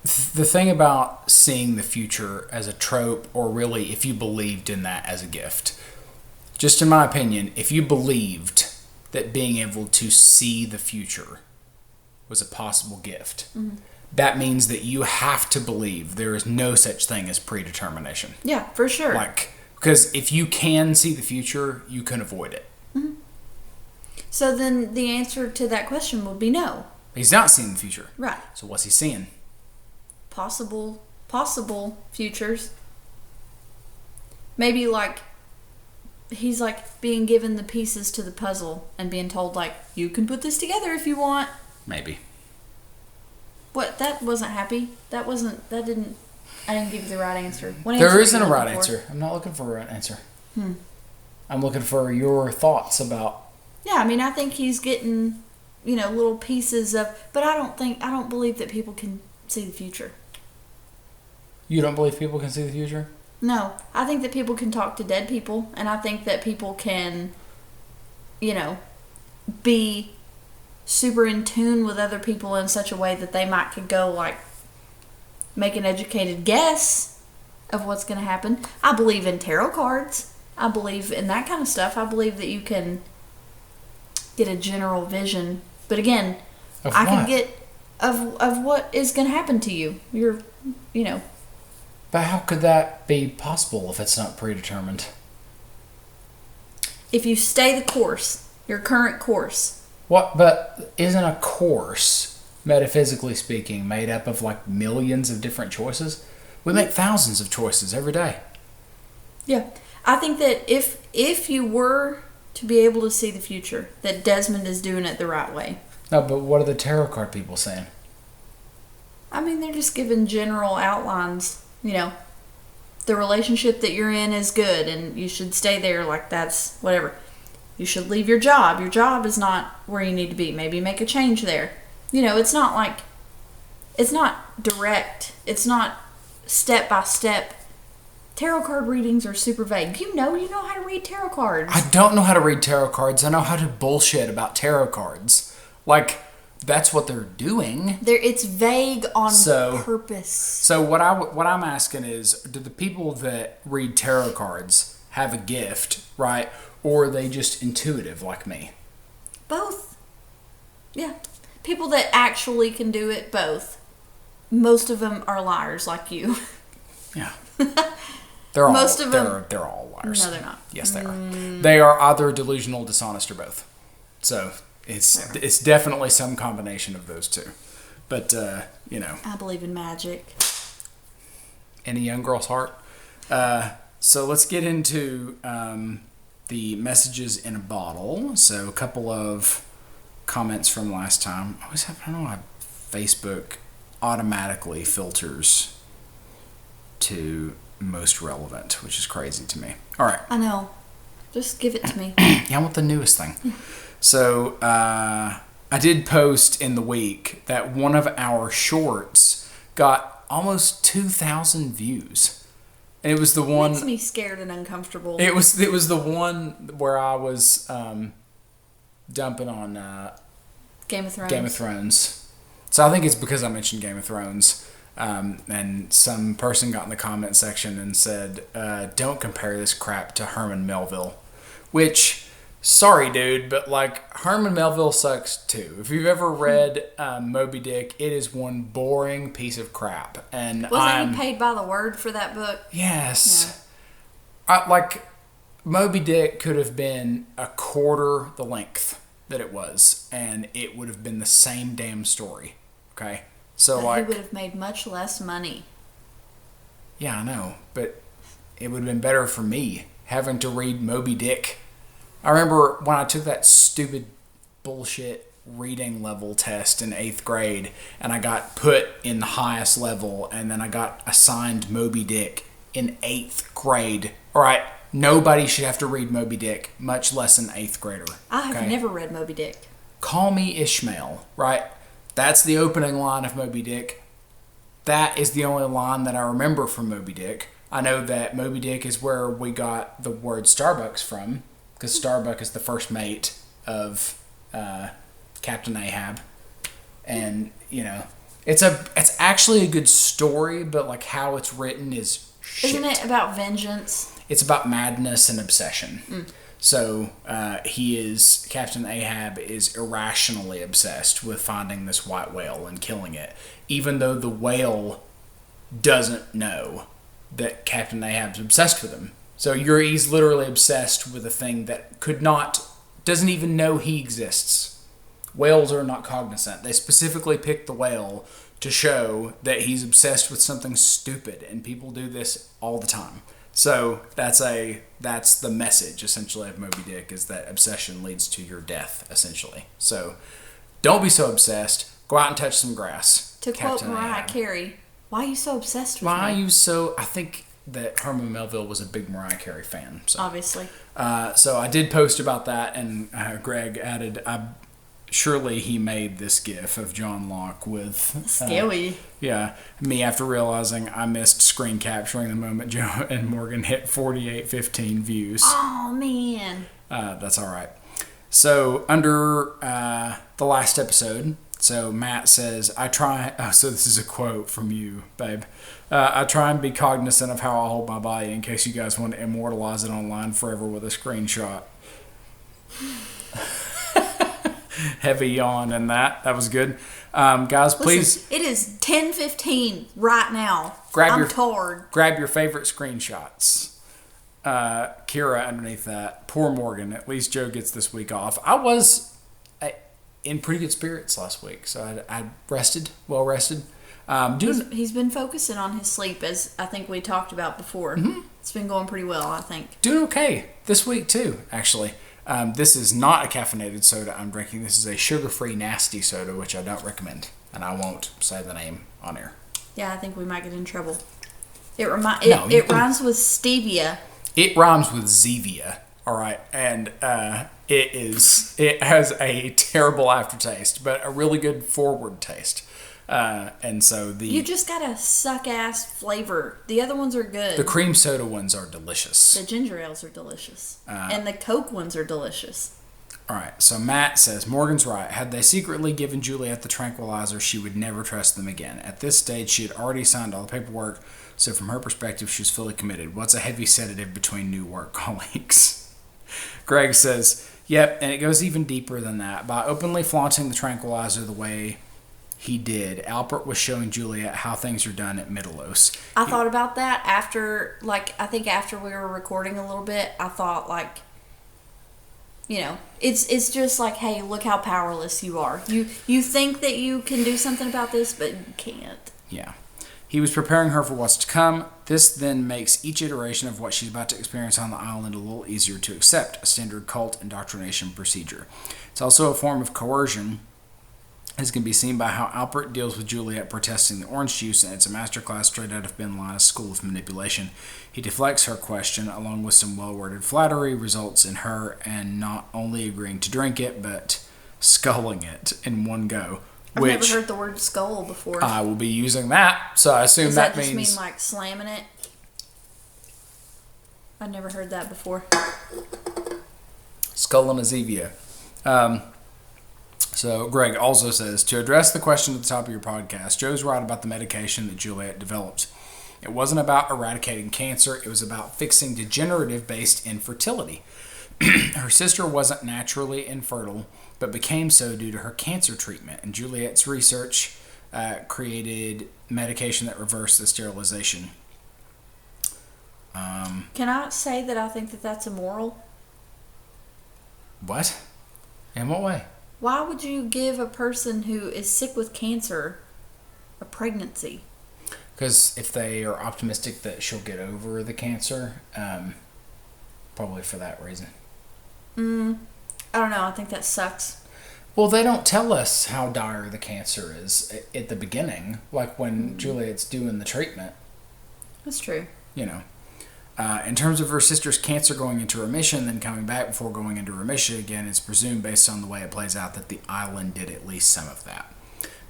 the thing about seeing the future as a trope, or really if you believed in that as a gift, just in my opinion, if you believed that being able to see the future was a possible gift, that means that you have to believe there is no such thing as predetermination. Yeah, for sure. Like, because if you can see the future, you can avoid it. Mm-hmm. So then the answer to that question would be no. He's not seeing the future. Right. So what's he seeing? Possible futures. Maybe like he's like being given the pieces to the puzzle and being told like, you can put this together if you want. Maybe. What? That wasn't happy. I didn't give you the right answer. There isn't a right answer. I'm not looking for a right answer. I'm looking for your thoughts about... Yeah, I mean, I think he's getting, little pieces of... But I don't believe that people can see the future. You don't believe people can see the future? No. I think that people can talk to dead people, and I think that people can, be super in tune with other people in such a way that they could go, like, make an educated guess of what's going to happen. I believe in tarot cards. I believe in that kind of stuff. I believe that you can get a general vision. But again, I can get of what is going to happen to you. But how could that be possible if it's not predetermined? If you stay the course, your current course. What? But isn't a course, metaphysically speaking, made up of like millions of different choices? We make thousands of choices every day. Yeah. I think that if you were to be able to see the future, that Desmond is doing it the right way. No, but what are the tarot card people saying? I mean, they're just giving general outlines. You know, the relationship that you're in is good and you should stay there, like that's whatever. You should leave your job. Your job is not where you need to be. Maybe make a change there. You know, it's not like, it's not direct. It's not step by step. Tarot card readings are super vague. You know how to read tarot cards. I don't know how to read tarot cards. I know how to bullshit about tarot cards. Like, that's what they're doing. It's vague on purpose. So what I'm asking is, do the people that read tarot cards have a gift, right? Or are they just intuitive like me? Both. Yeah. People that actually can do it, both. Most of them are liars like you. Yeah. They're all liars. No, they're not. Yes, they are. They are either delusional, dishonest, or both. So it's definitely some combination of those two. But you know, I believe in magic. In a young girl's heart. So let's get into the messages in a bottle. So a couple of comments from last time. I don't know why Facebook automatically filters to most relevant, which is crazy to me. All right. I know. Just give it to me. Yeah, I want the newest thing. So I did post in the week that one of our shorts got almost 2,000 views. And it was the one... It makes me scared and uncomfortable. It was the one where I was dumping on Game of Thrones. Game of Thrones. So I think it's because I mentioned Game of Thrones. And some person got in the comment section and said, don't compare this crap to Herman Melville. Which, sorry dude, but like Herman Melville sucks too. If you've ever read Moby Dick, it is one boring piece of crap. And Wasn't he paid by the word for that book? Yes. Yeah. Moby Dick could have been a quarter the length that it was, and it would have been the same damn story. Okay? So but he would have made much less money. Yeah, I know, but it would have been better for me having to read Moby Dick. I remember when I took that stupid bullshit reading level test in 8th grade, and I got put in the highest level, and then I got assigned Moby Dick in 8th grade. All right, nobody should have to read Moby Dick, much less an 8th grader. I have never read Moby Dick. Call me Ishmael, right? That's the opening line of Moby Dick. That is the only line that I remember from Moby Dick. I know that Moby Dick is where we got the word Starbucks from, because Starbuck is the first mate of Captain Ahab. And, you know, it's actually a good story, but like how it's written is shit. Isn't it about vengeance? It's about madness and obsession. So Captain Ahab is irrationally obsessed with finding this white whale and killing it, even though the whale doesn't know that Captain Ahab's obsessed with him. So he's literally obsessed with a thing that doesn't even know he exists. Whales are not cognizant. They specifically picked the whale to show that he's obsessed with something stupid, and people do this all the time. So that's the message, essentially, of Moby Dick, is that obsession leads to your death, essentially. So don't be so obsessed. Go out and touch some grass. To quote Mariah Carey, why are you so obsessed with me? Why are you so... I think that Herman Melville was a big Mariah Carey fan. So. Obviously. So I did post about that, and Greg added... Surely he made this gif of John Locke with... Scary. Yeah. Me after realizing I missed screen capturing the moment Joe and Morgan hit 4815 views. Oh, man. That's all right. So, under the last episode, so Matt says, so this is a quote from you, babe. I try and be cognizant of how I hold my body in case you guys want to immortalize it online forever with a screenshot. Heavy yawn in that. That was good. Guys, please... It is 10:15 right now. I'm tired. Grab your favorite screenshots. Kira underneath that. Poor Morgan. At least Joe gets this week off. I was in pretty good spirits last week, so I rested, well rested. He's been focusing on his sleep, as I think we talked about before. Mm-hmm. It's been going pretty well, I think. Doing okay this week, too, actually. This is not a caffeinated soda I'm drinking. This is a sugar-free nasty soda, which I don't recommend. And I won't say the name on air. Yeah, I think we might get in trouble. It rhymes with stevia. It rhymes with Zevia, all right? And it has a terrible aftertaste, but a really good forward taste. And so you just got a suck-ass flavor. The other ones are good. The cream soda ones are delicious. The ginger ales are delicious. And the Coke ones are delicious. All right, so Matt says, Morgan's right. Had they secretly given Juliet the tranquilizer, she would never trust them again. At this stage, she had already signed all the paperwork, so from her perspective, she was fully committed. What's a heavy sedative between new work colleagues? Greg says, yep, and it goes even deeper than that. By openly flaunting the tranquilizer the way he did, Albert was showing Juliet how things are done at Middelos. I thought about that after we were recording a little bit. I thought, it's just like, hey, look how powerless you are. You think that you can do something about this, but you can't. Yeah. He was preparing her for what's to come. This then makes each iteration of what she's about to experience on the island a little easier to accept, a standard cult indoctrination procedure. It's also a form of coercion, as can be seen by how Albert deals with Juliet protesting the orange juice, and it's a masterclass straight out of Ben Lana's School of Manipulation. He deflects her question, along with some well-worded flattery, results in her and not only agreeing to drink it, but sculling it in one go. I've never heard the word skull before. I will be using that, so I assume that means... Does that just mean like slamming it? I've never heard that before. Skull and a Zevia. So Greg also says, to address the question at the top of your podcast, Joe's right about the medication that Juliet developed. It wasn't about eradicating cancer. It was about fixing degenerative-based infertility. Her sister wasn't naturally infertile, but became so due to her cancer treatment. And Juliet's research created medication that reversed the sterilization. Can I say that I think that that's immoral? What? In what way? Why would you give a person who is sick with cancer a pregnancy? Because if they are optimistic that she'll get over the cancer, probably for that reason. I don't know. I think that sucks. Well, they don't tell us how dire the cancer is at the beginning, like when Juliet's doing the treatment. That's true. In terms of her sister's cancer going into remission, then coming back before going into remission again, it's presumed based on the way it plays out that the island did at least some of that.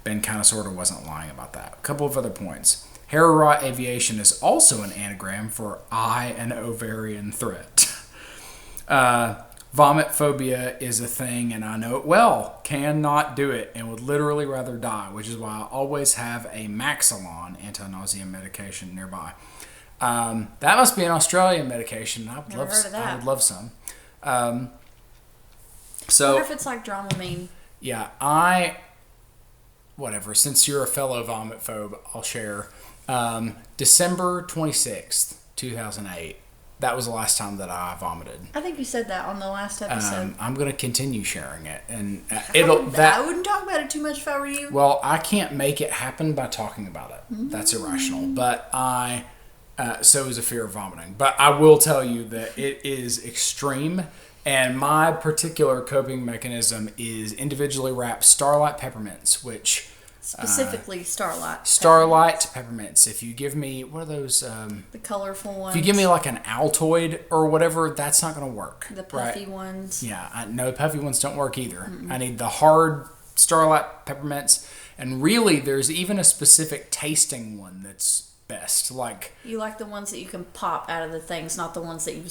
Ben kind of sort of wasn't lying about that. A couple of other points. Harrowrot aviation is also an anagram for eye and ovarian threat. Vomit phobia is a thing, and I know it well. Cannot do it and would literally rather die, which is why I always have a Maxilon anti-nausea medication nearby. That must be an Australian medication. I would love some. I wonder if it's like Dramamine. Yeah, whatever. Since you're a fellow vomit phobe, I'll share. December 26th, 2008. That was the last time that I vomited. I think you said that on the last episode. I'm going to continue sharing it, and I wouldn't talk about it too much if I were you. Well, I can't make it happen by talking about it. Mm-hmm. That's irrational. But so is a fear of vomiting. But I will tell you that it is extreme, and my particular coping mechanism is individually wrapped Starlight peppermints, which... Specifically Starlight. Starlight peppermints. If you give me, what are those? The colorful ones. If you give me like an Altoid or whatever, that's not going to work. The puffy ones. Yeah, no, puffy ones don't work either. Mm-mm. I need the hard Starlight peppermints. And really, there's even a specific tasting one that's best. You like the ones that you can pop out of the things, not the ones that you...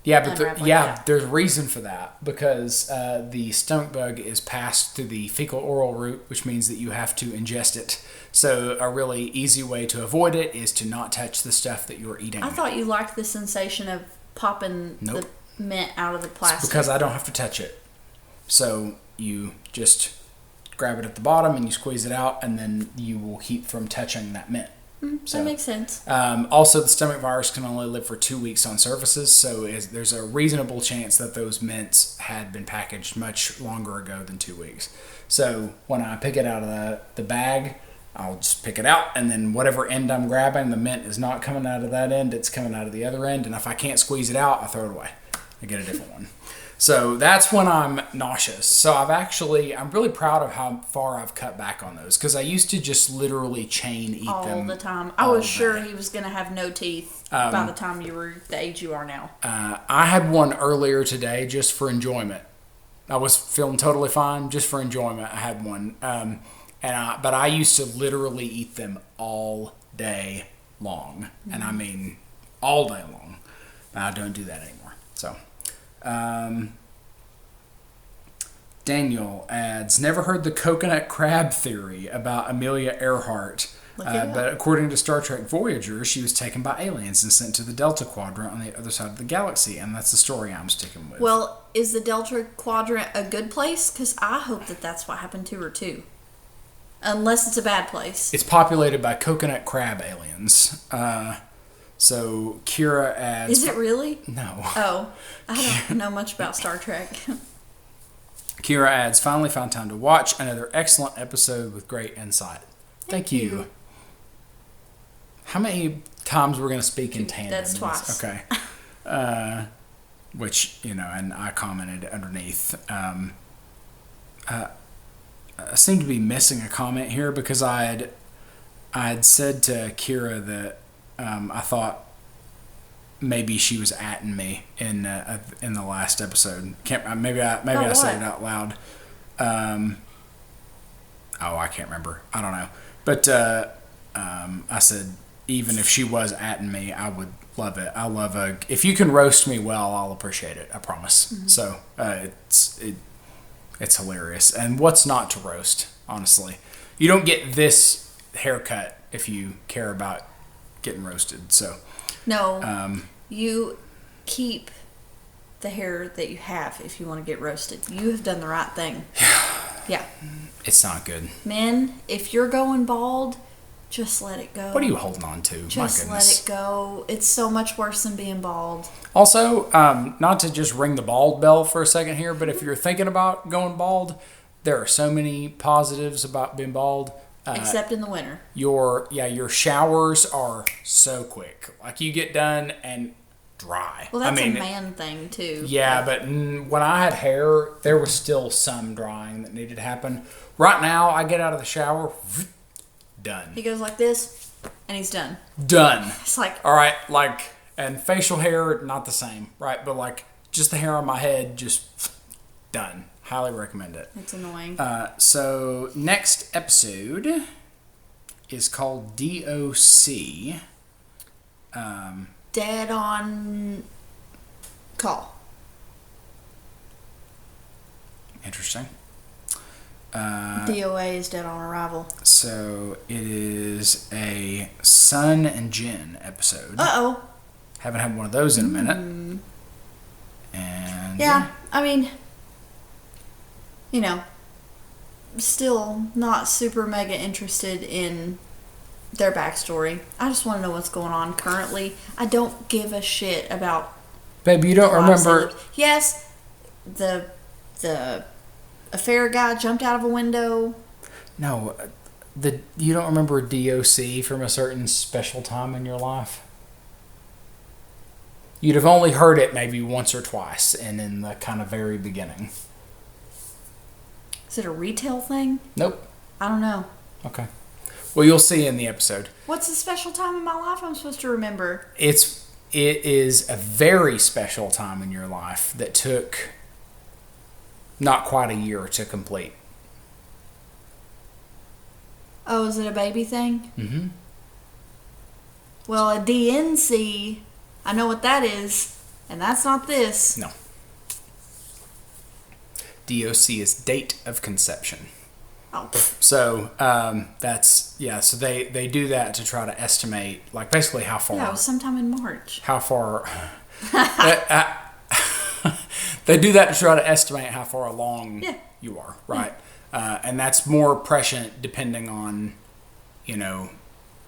Yeah, but there's reason for that, because the stomach bug is passed through the fecal-oral route, which means that you have to ingest it. So a really easy way to avoid it is to not touch the stuff that you're eating. I thought you liked the sensation of popping the mint out of the plastic. It's because I don't have to touch it. So you just grab it at the bottom and you squeeze it out, and then you will keep from touching that mint. That makes sense. Also, the stomach virus can only live for 2 weeks on surfaces, so there's a reasonable chance that those mints had been packaged much longer ago than 2 weeks. So when I pick it out of the bag, I'll just pick it out, and then whatever end I'm grabbing, the mint is not coming out of that end, it's coming out of the other end, and if I can't squeeze it out, I throw it away. I get a different one. So that's when I'm nauseous. So I'm really proud of how far I've cut back on those, because I used to just literally chain eat all them all the time. I was sure he was going to have no teeth by the time you were the age you are now. I had one earlier today just for enjoyment. I was feeling totally fine just for enjoyment. I had one, but I used to literally eat them all day long, and I mean all day long. But I don't do that anymore. So. Daniel adds, never heard the coconut crab theory about Amelia Earhart, but according to Star Trek Voyager, she was taken by aliens and sent to the Delta Quadrant on the other side of the galaxy, and that's the story I'm sticking with. Well, is the Delta Quadrant a good place? Because I hope that's what happened to her too. Unless it's a bad place. It's populated by coconut crab aliens. So Kira adds... Is it really? No. Oh, I don't know much about Star Trek. Kira adds, finally found time to watch another excellent episode with great insight. Thank you. How many times we're going to speak in tandem? That's twice. Okay. Which, and I commented underneath. I seem to be missing a comment here because I had said to Kira that I thought maybe she was atting me in the last episode. Maybe I said it out loud. I can't remember. I don't know. But I said even if she was atting me, I would love it. I love if you can roast me well, I'll appreciate it. I promise. Mm-hmm. So it's hilarious. And what's not to roast? Honestly, you don't get this haircut if you care about getting roasted. So no, you keep the hair that you have if you want to get roasted. You have done the right thing. Yeah, it's not good. Men, if you're going bald, just let it go. What are you holding on to? Just My goodness. let it go. It's so much worse than being bald. Also, not to just ring the bald bell for a second here, but if you're thinking about going bald, there are so many positives about being bald. Except in the winter. Your showers are so quick. Like you get done and dry. Well, that's a man thing too. Yeah, but when I had hair, there was still some drying that needed to happen. Right now, I get out of the shower, done. He goes like this, and he's done. Done. It's like... All right, and facial hair, not the same, right? But just the hair on my head, just done. Highly recommend it. It's annoying. So next episode is called DOC. Dead on call. Interesting. DOA is dead on arrival. So it is a Sun and Jin episode. Uh-oh. Haven't had one of those in a minute. And yeah, I mean... still not super mega interested in their backstory. I just want to know what's going on currently. I don't give a shit about... Babe, you don't remember... Yes, the affair guy jumped out of a window. No, you don't remember DOC from a certain special time in your life? You'd have only heard it maybe once or twice, and in the kind of very beginning. Is it a retail thing? Nope. I don't know. Okay. Well, you'll see in the episode. What's the special time in my life I'm supposed to remember? It is a very special time in your life that took not quite a year to complete. Oh, is it a baby thing? Mm-hmm. Well, a DNC, I know what that is, and that's not this. No. DOC is date of conception. Oh. So so they do that to try to estimate basically how far. Yeah, it was sometime in March. How far? They do that to try to estimate how far along you are, right? Yeah. And that's more prescient depending on,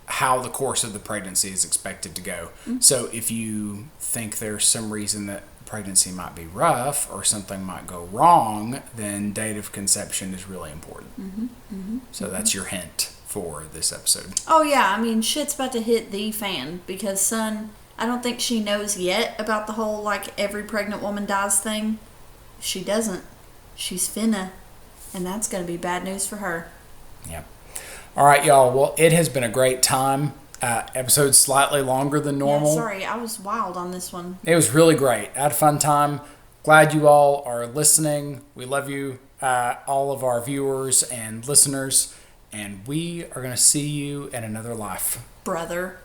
how the course of the pregnancy is expected to go. Mm-hmm. So if you think there's some reason that pregnancy might be rough or something might go wrong, then date of conception is really important. Mm-hmm. Mm-hmm. So that's your hint for this episode. Oh, yeah. I mean, shit's about to hit the fan because, son, I don't think she knows yet about the whole, like, every pregnant woman dies thing. If she doesn't, she's finna. And that's going to be bad news for her. Yeah. All right, y'all. Well, it has been a great time. Episode slightly longer than normal. Yeah, sorry, I was wild on this one. It was really great. I had a fun time. Glad you all are listening. We love you, all of our viewers and listeners. And we are going to see you in another life. Brother.